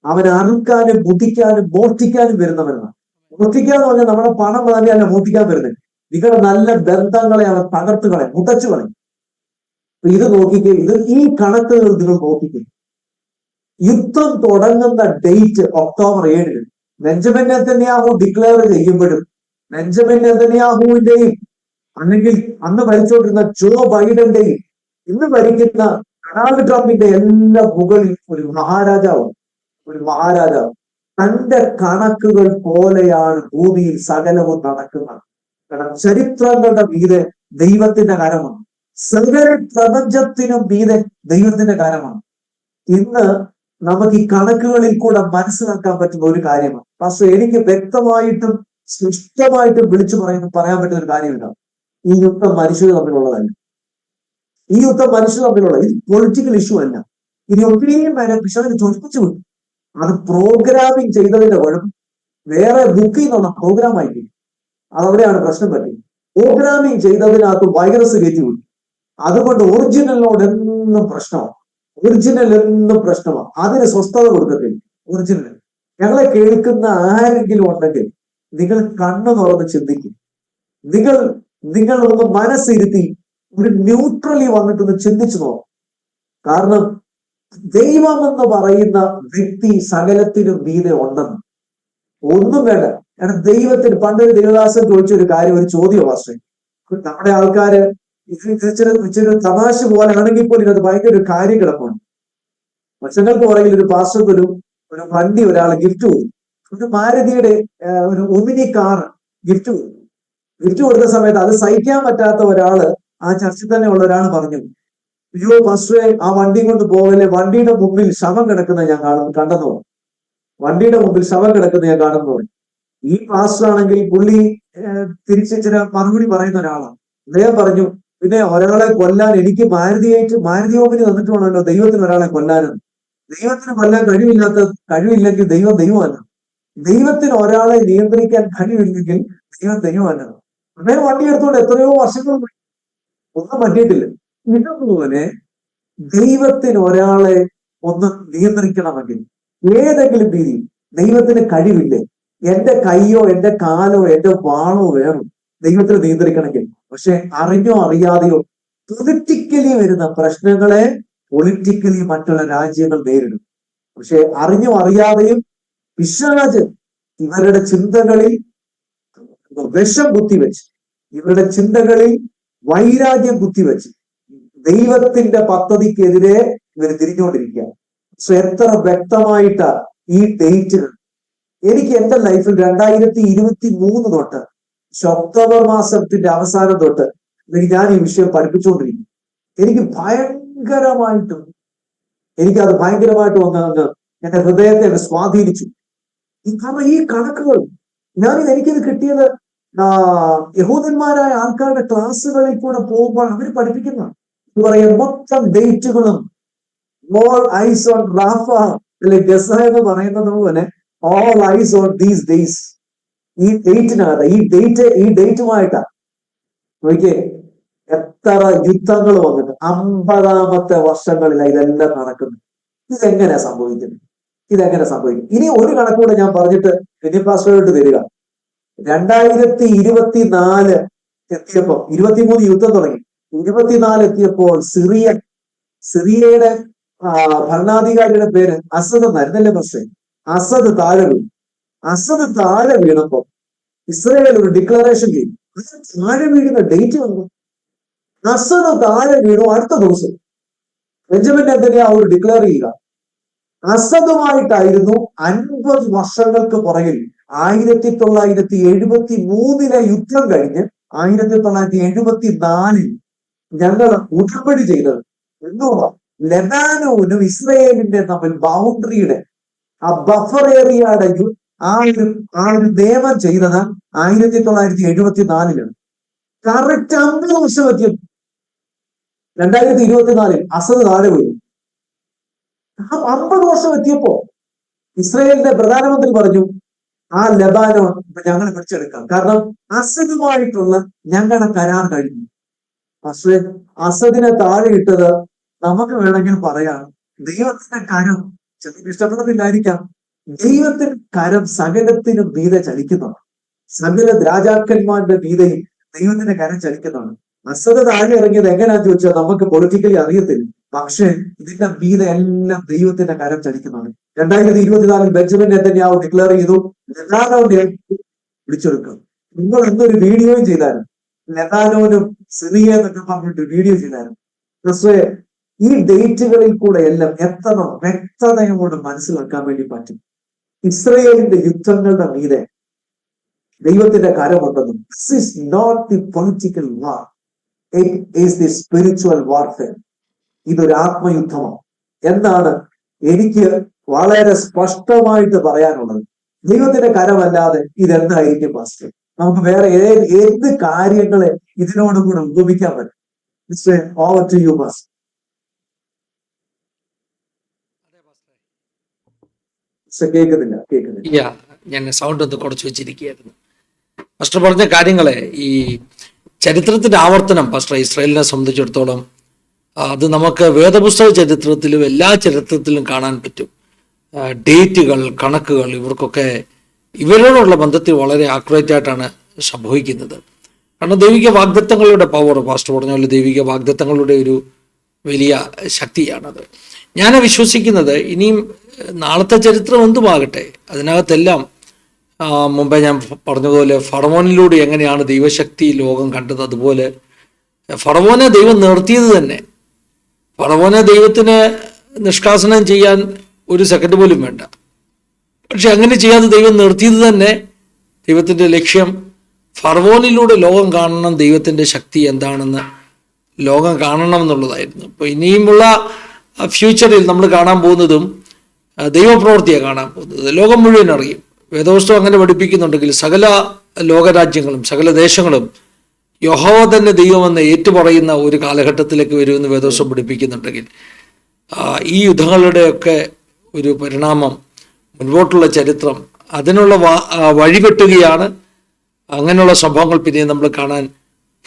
[SPEAKER 2] അവൻ അറുക്കാനും ബുദ്ധിക്കാനും മോഷ്ടിക്കാനും വരുന്നവനാണ്. മോഷ്ടിക്കാന്ന് പറഞ്ഞാൽ നമ്മുടെ പണം തന്നെയല്ല മോഷ്ടിക്കാൻ വരുന്നത്, നിങ്ങളുടെ നല്ല ബന്ധങ്ങളെ അവൻ തകർത്ത് കളയും, മുട്ടച്ചു കളയും. ഇത് നോക്കിക്കേ, ഈ കണക്കുകൾ നിങ്ങൾ നോക്കിക്കേ. യുദ്ധം തുടങ്ങുന്ന date October 7 Benjamin Netanyahu declare ചെയ്യുമ്പോഴും ബെഞ്ചമിൻ നെതന്യാഹുവിന്റെയും അല്ലെങ്കിൽ അന്ന് ഭരിച്ചുകൊണ്ടിരുന്ന ജോ ബൈഡന്റെയും ഇന്ന് ഭരിക്കുന്ന ഡൊണാൾഡ് ട്രംപിന്റെ എല്ലാം മുകളിൽ ഒരു മഹാരാജാവ്. തന്റെ കണക്കുകൾ പോലെയാണ് ഭൂമിയിൽ സകലവും നടക്കുന്നത്. കാരണം ചരിത്രങ്ങളുടെ മീതെ ദൈവത്തിന്റെ കരമാണ്, സകല പ്രപഞ്ചത്തിനും മീതെ ദൈവത്തിന്റെ കരമാണ്. ഇന്ന് നമുക്ക് ഈ കണക്കുകളിൽ കൂടെ മനസ്സിലാക്കാൻ പറ്റുന്ന ഒരു കാര്യമാണ്. പക്ഷെ എനിക്ക് വ്യക്തമായിട്ടും സ്പഷ്ടമായിട്ടും വിളിച്ചു പറയാൻ പറ്റുന്ന ഒരു കാര്യമില്ല. ഈ യുദ്ധം മനുഷ്യർ തമ്മിലുള്ളതല്ല. ഈ പൊളിറ്റിക്കൽ ഇഷ്യൂ അല്ല. ഇനി ഒത്തിരിയും വരെ പിശാച് ചൊടിപ്പിച്ചു വിട്ടു. അത് പ്രോഗ്രാമിംഗ് ചെയ്തതിന്റെ കുഴപ്പം. വേറെ ബുക്ക് ചെയ്യുന്ന പ്രോഗ്രാം ആയിരിക്കും. അതവിടെയാണ് പ്രശ്നം പറ്റി. പ്രോഗ്രാമിംഗ് ചെയ്തതിനകത്ത് വൈറസ് കയറ്റി വിട്ടു. അതുകൊണ്ട് ഒറിജിനലിനോട് എന്നും പ്രശ്നമാണ്. അതിന് സ്വസ്ഥത കൊടുക്കത്തില്ല. ഒറിജിനൽ ഞങ്ങളെ കേൾക്കുന്ന ആരെങ്കിലും ഉണ്ടെങ്കിൽ നിങ്ങൾ കണ്ണു തുറന്ന് ചിന്തിക്കും. നിങ്ങൾ ഒന്ന് മനസ്സിരുത്തി ഒരു ന്യൂട്രലി വന്നിട്ടൊന്ന് ചിന്തിച്ചു നോക്കും. കാരണം ദൈവം എന്ന് പറയുന്ന വ്യക്തി സകലത്തിനും മീതെ ഉണ്ടെന്ന് ഒന്നും വേണ്ട. കാരണം ദൈവത്തിന് പണ്ടൊരു ദേവദാസൻ ചോദിച്ചൊരു കാര്യം, ഒരു ചോദ്യം വാസ്തു നമ്മുടെ ആൾക്കാര് ഇച്ചിരി തമാശ പോലെ ആണെങ്കിൽ പോലും അത് ഭയങ്കര ഒരു കാര്യം കിടപ്പുണ്ട്. വർഷങ്ങൾക്ക് പുറകിൽ ഒരു പാസ്റ്റർക്ക് ഒരു വണ്ടി ഒരാൾ ഗിഫ്റ്റ് കൊടുത്തു. ഒരു മാരുതിയുടെ ഒരു ഒമിനി കാർ ഗിഫ്റ്റ് കൊടുത്ത സമയത്ത് അത് സഹിക്കാൻ പറ്റാത്ത ഒരാള്, ആ ചർച്ചിൽ തന്നെ ഉള്ള ഒരാൾ പറഞ്ഞു, അയ്യോ പാസ്റ്ററെ, ആ വണ്ടി കൊണ്ട് പോകലെ, വണ്ടിയുടെ മുമ്പിൽ ശവം കിടക്കുന്ന ഞാൻ കണ്ടെന്നു. ഈ പാസ്റ്റർ ആണെങ്കിൽ പുള്ളി തിരിച്ചിച്ചിരി മറുപടി പറയുന്ന ഒരാളാണ്. അദ്ദേഹം പറഞ്ഞു, പിന്നെ ഒരാളെ കൊല്ലാൻ എനിക്ക് മാരുതി ഓമിനി തന്നിട്ട് വേണമല്ലോ ദൈവത്തിന് ഒരാളെ കൊല്ലാനെന്ന്. ദൈവത്തിന് കൊല്ലാൻ കഴിവില്ലെങ്കിൽ ദൈവമല്ല. ദൈവത്തിന് ഒരാളെ നിയന്ത്രിക്കാൻ കഴിവില്ലെങ്കിൽ ദൈവമല്ല. അദ്ദേഹം വണ്ടി എടുത്തുകൊണ്ട് എത്രയോ വർഷങ്ങൾ ഒന്നും പറ്റിയിട്ടില്ല. ഇതുപോലെ ദൈവത്തിന് ഒരാളെ ഒന്ന് നിയന്ത്രിക്കണമെങ്കിൽ ഏതെങ്കിലും രീതിയിൽ ദൈവത്തിന് കഴിവില്ലേ? എന്റെ കൈയോ എന്റെ കാലോ എന്റെ വാളോ വേണം ദൈവത്തിന് നിയന്ത്രിക്കണമെങ്കിൽ. പക്ഷെ അറിഞ്ഞോ അറിയാതെയോ പൊളിറ്റിക്കലി വരുന്ന പ്രശ്നങ്ങളെ പൊളിറ്റിക്കലി മറ്റുള്ള രാജ്യങ്ങൾ നേരിടും. പക്ഷെ അറിഞ്ഞോ അറിയാതെയും പിശാച് ഇവരുടെ ചിന്തകളിൽ വിഷം കുത്തിവെച്ച്, ഇവരുടെ ചിന്തകളിൽ വൈരാഗ്യം കുത്തിവെച്ച് ദൈവത്തിന്റെ പദ്ധതിക്കെതിരെ ഇവർ തിരിഞ്ഞുകൊണ്ടിരിക്കുക. പക്ഷെ എത്ര വ്യക്തമായിട്ടാ ഈ ഡേറ്റുകൾ എനിക്ക് എന്റെ ലൈഫിൽ 2023 തൊട്ട് ഒക്ടോബർ മാസത്തിന്റെ അവസാനം തൊട്ട് ഞാൻ ഈ വിഷയം പഠിപ്പിച്ചുകൊണ്ടിരിക്കും. എനിക്ക് ഭയങ്കരമായിട്ട് വന്ന് എന്റെ ഹൃദയത്തെ സ്വാധീനിച്ചു. കാരണം ഈ കണക്കുകൾ എനിക്കിത് കിട്ടിയത് യഹൂദന്മാരായ ആൾക്കാരുടെ ക്ലാസ്സുകളിൽ കൂടെ പോകുമ്പോൾ അവർ പഠിപ്പിക്കുന്ന പറയാം മൊത്തം ഡേറ്റുകളും ഓൾ ഐസ് ഓൺ റാഫ അല്ലെ ഗസ എന്ന് പറയുന്നത് പോലെ all ice on these days. ഈ ഡേറ്റിനകത്ത് ഈ ഡേറ്റുമായിട്ടാ നോക്കിയേ എത്ര യുദ്ധങ്ങൾ വന്നിട്ട് 50ാമത്തെ വർഷങ്ങളിലാണ് ഇതെല്ലാം നടക്കുന്നത്. ഇതെങ്ങനെ സംഭവിക്കും? ഇനി ഒരു കണക്കൂടെ ഞാൻ പറഞ്ഞിട്ട് പിന്നെ പാസ്റ്ററോട്ട് തരിക. 2024 എത്തിയപ്പോ 23 യുദ്ധം തുടങ്ങി. 24 എത്തിയപ്പോൾ സിറിയയുടെ ഭരണാധികാരിയുടെ പേര് അസദ് എന്നായിരുന്നല്ലേ? പക്ഷേ അസദ് താഴെ വീണു. അസദ് താഴെ വീണപ്പോ ഇസ്രായേൽ ഒരു ഡിക്ലറേഷൻ ചെയ്തു. താഴെ വീഴുന്ന ഡേറ്റ് വന്നു. അസദ് താഴെ വീണു. അടുത്ത ദിവസം ബെഞ്ചമിൻ നെതന്യാഹു ഡിക്ലെയർ ചെയ്യുക, അസദുമായിട്ടായിരുന്നു 50 വർഷങ്ങൾക്ക് പുറകിൽ 1973 യുദ്ധം കഴിഞ്ഞ് 1974 ഞങ്ങൾ ഉടമ്പടി ചെയ്തത്. എന്തുവാ? ലെബാനോനും ഇസ്രയേലിന്റെ തമ്മിൽ ബൗണ്ടറിയുടെ ആ ബഫർ ഏരിയയുടെ ആ ഒരു നിയമം ചെയ്തത് 1974 കറക്റ്റ് 50 വർഷം എത്തിയത്. 2024 അസദ് താഴെ വീണു. 50 വർഷം എത്തിയപ്പോ ഇസ്രയേലിന്റെ പ്രധാനമന്ത്രി പറഞ്ഞു, ആ ലെബാനോൺ ഞങ്ങൾ പിടിച്ചെടുക്കാം, കാരണം അസദുമായിട്ടുള്ള ഞങ്ങളുടെ കരാർ കഴിഞ്ഞു. പക്ഷേ അസദിനെ താഴെ ഇട്ടത് നമുക്ക് വേണമെങ്കിൽ പറയാം ദൈവത്തിന്റെ കരം. ചിലർക്ക് ഇഷ്ടപ്പെടുന്നില്ലായിരിക്കാം. ദൈവത്തിന്റെ കരം സകലത്തിനും മീതെ ചലിക്കുന്നതാണ്. സകല രാജാക്കന്മാരുടെ മീതെയും ദൈവത്തിന്റെ കരം ചലിക്കുന്നതാണ്. അസദ് താഴെ ഇറങ്ങിയത് എങ്ങനെയാന്ന് ചോദിച്ചാൽ നമുക്ക് പൊളിറ്റിക്കലി അറിയത്തില്ല. പക്ഷെ ഇതിന്റെ മീതെ എല്ലാം ദൈവത്തിന്റെ കരം ചലിക്കുന്നതാണ്. 2024 ബെഞ്ചമിൻ നെതന്യാഹു ഡിക്ലെയർ ചെയ്തു, ലെബാനോനെ പിടിച്ചെടുക്കും. നിങ്ങൾ എന്തൊരു വീഡിയോയും ചെയ്തായിരുന്നു, ലെബാനോനും സിറിയ എന്നൊക്കെ പറഞ്ഞിട്ട് വീഡിയോ ചെയ്തായിരുന്നു. പക്ഷേ ഈ ഡേറ്റുകളിൽ കൂടെ എല്ലാം എത്ര വ്യക്തതയോട് മനസ്സിലാക്കാൻ വേണ്ടി പറ്റും ഇസ്രയേലിന്റെ യുദ്ധങ്ങളുടെ മീതെ ദൈവത്തിന്റെ കരമുണ്ടെന്നും. This is not the political war, it is the spiritual warfare. ഇതൊരു ആത്മയുദ്ധമാണ് എന്നാണ് എനിക്ക് വളരെ സ്പഷ്ടമായിട്ട് പറയാനുള്ളത്. ദൈവത്തിന്റെ കരമല്ലാതെ ഇതെന്തായിരിക്കും പാസ്റ്റർ? നമുക്ക് വേറെ ഏത് കാര്യങ്ങളെ ഇതിനോടും കൂടെ ഉപമിക്കാൻ പറ്റും? Over to you pastor. കേൾക്കുന്നില്ല.
[SPEAKER 1] ഞാൻ സൗണ്ട് ഒന്ന് കുറച്ച് വെച്ചിരിക്കുകയായിരുന്നു. പാസ്റ്റർ പറഞ്ഞ കാര്യങ്ങളെ, ഈ ചരിത്രത്തിന്റെ ആവർത്തനം പാസ്റ്റർ ഇസ്രായേലിനെ സംബന്ധിച്ചിടത്തോളം അത് നമുക്ക് വേദപുസ്തക ചരിത്രത്തിലും എല്ലാ ചരിത്രത്തിലും കാണാൻ പറ്റും. ഡേറ്റുകൾ, കണക്കുകൾ, ഇവർക്കൊക്കെ ഇവരോടുള്ള ബന്ധത്തിൽ വളരെ ആക്യുറേറ്റ് ആയിട്ടാണ് സംഭവിക്കുന്നത്. കാരണം ദൈവിക വാഗ്ദത്തങ്ങളുടെ പവർ, പാസ്റ്റർ പറഞ്ഞ പോലെ ദൈവിക വാഗ്ദത്തങ്ങളുടെ ഒരു വലിയ ശക്തിയാണത്. ഞാൻ വിശ്വസിക്കുന്നത് ഇനിയും നാളത്തെ ചരിത്രം എന്തുമാകട്ടെ, അതിനകത്തെല്ലാം മുമ്പേ ഞാൻ പറഞ്ഞതുപോലെ ഫറവോനിലൂടെ എങ്ങനെയാണ് ദൈവശക്തി ലോകം കണ്ടത്, അതുപോലെ ഫറവോനെ ദൈവം നിർത്തിയത് തന്നെ, ഫറവോനെ ദൈവത്തിന് നിഷ്കാസനം ചെയ്യാൻ ഒരു സെക്കൻഡ് പോലും വേണ്ട. പക്ഷെ അങ്ങനെ ചെയ്യാതെ ദൈവം നിർത്തിയത് തന്നെ ദൈവത്തിൻ്റെ ലക്ഷ്യം ഫറവോനിലൂടെ ലോകം കാണണം, ദൈവത്തിൻ്റെ ശക്തി എന്താണെന്ന് ലോകം കാണണം എന്നുള്ളതായിരുന്നു. അപ്പോൾ ഇനിയുമുള്ള ഫ്യൂച്ചറിൽ നമ്മൾ കാണാൻ പോകുന്നതും ദൈവപ്രവൃത്തിയാണ് കാണാൻ പോകുന്നത്. ലോകം മുഴുവൻ അറിയും. വേദപുസ്തകം അങ്ങനെ പഠിപ്പിക്കുന്നുണ്ടെങ്കിൽ സകല ലോകരാജ്യങ്ങളും സകല ദേശങ്ങളും യഹോവ തന്നെ ദൈവമെന്ന് ഏറ്റുപറയുന്ന ഒരു കാലഘട്ടത്തിലേക്ക് വരുമെന്ന് വേദപുസ്തകം പഠിപ്പിക്കുന്നുണ്ടെങ്കിൽ ഈ യുദ്ധങ്ങളുടെയൊക്കെ ഒരു പരിണാമം, മുൻപോട്ടുള്ള ചരിത്രം അതിനുള്ള വഴിവെട്ടുകയാണ്. അങ്ങനെയുള്ള സംഭവങ്ങൾ പിന്നെ നമ്മൾ കാണാൻ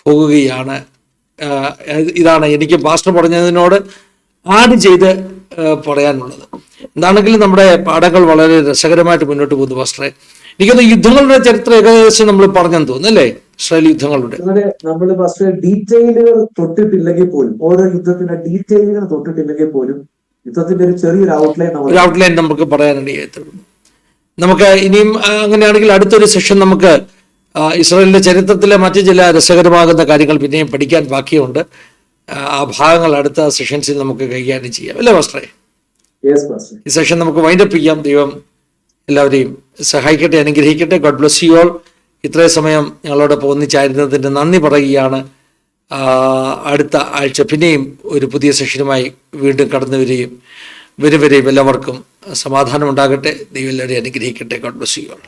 [SPEAKER 1] പോകുകയാണ്. ഇതാണ് എനിക്ക് പാസ്റ്റർ പറഞ്ഞതിനോട് ആഡ് ചെയ്ത് പറയാനുള്ളത്. എന്താണെങ്കിലും നമ്മുടെ പാഠങ്ങൾ വളരെ രസകരമായിട്ട് മുന്നോട്ട് പോകുന്നു പാസ്റ്ററെ. എനിക്കൊന്ന് യുദ്ധങ്ങളുടെ ചരിത്രം ഏകദേശം നമ്മൾ പറഞ്ഞെന്ന് തോന്നുന്നു അല്ലേ? ഇസ്രായേൽ യുദ്ധങ്ങളുടെ
[SPEAKER 2] നമ്മൾ ഡീറ്റെയിലുകൾ തൊട്ടിട്ടില്ലെങ്കിൽ പോലും, ഓരോ യുദ്ധത്തിന്റെ ഡീറ്റെയിലുകൾ തൊട്ടിട്ടില്ലെങ്കിൽ പോലും യുദ്ധത്തിന്റെ ഒരു ചെറിയൊരു ഔട്ട്ലൈൻ
[SPEAKER 1] നമുക്ക് പറയാനിടയായിട്ടുള്ളൂ. നമുക്ക് ഇനിയും അങ്ങനെയാണെങ്കിൽ അടുത്തൊരു സെഷൻ നമുക്ക് ഇസ്രായേലിന്റെ ചരിത്രത്തിലെ മറ്റു ചില രസകരമാകുന്ന കാര്യങ്ങൾ പിന്നെയും പഠിക്കാൻ ബാക്കിയുണ്ട്. ആ ഭാഗങ്ങൾ അടുത്ത സെഷൻസിൽ നമുക്ക് കൈകാര്യം ചെയ്യാം അല്ലേ പാസ്റ്ററെ? ഈ സെഷൻ നമുക്ക് വൈൻഡപ്പ് ചെയ്യാം. ദൈവം എല്ലാവരെയും സഹായിക്കട്ടെ, അനുഗ്രഹിക്കട്ടെ. God bless you all. ഇത്രയും സമയം ഞങ്ങളോടൊപ്പം ഒന്നിച്ചായിരുന്നതിൻ്റെ നന്ദി പറയുകയാണ്. അടുത്ത ആഴ്ച പിന്നെയും ഒരു പുതിയ സെഷനുമായി വീണ്ടും കടന്നു വരെയും എല്ലാവർക്കും സമാധാനം ഉണ്ടാകട്ടെ. ദൈവം എല്ലാവരെയും അനുഗ്രഹിക്കട്ടെ. God bless you all.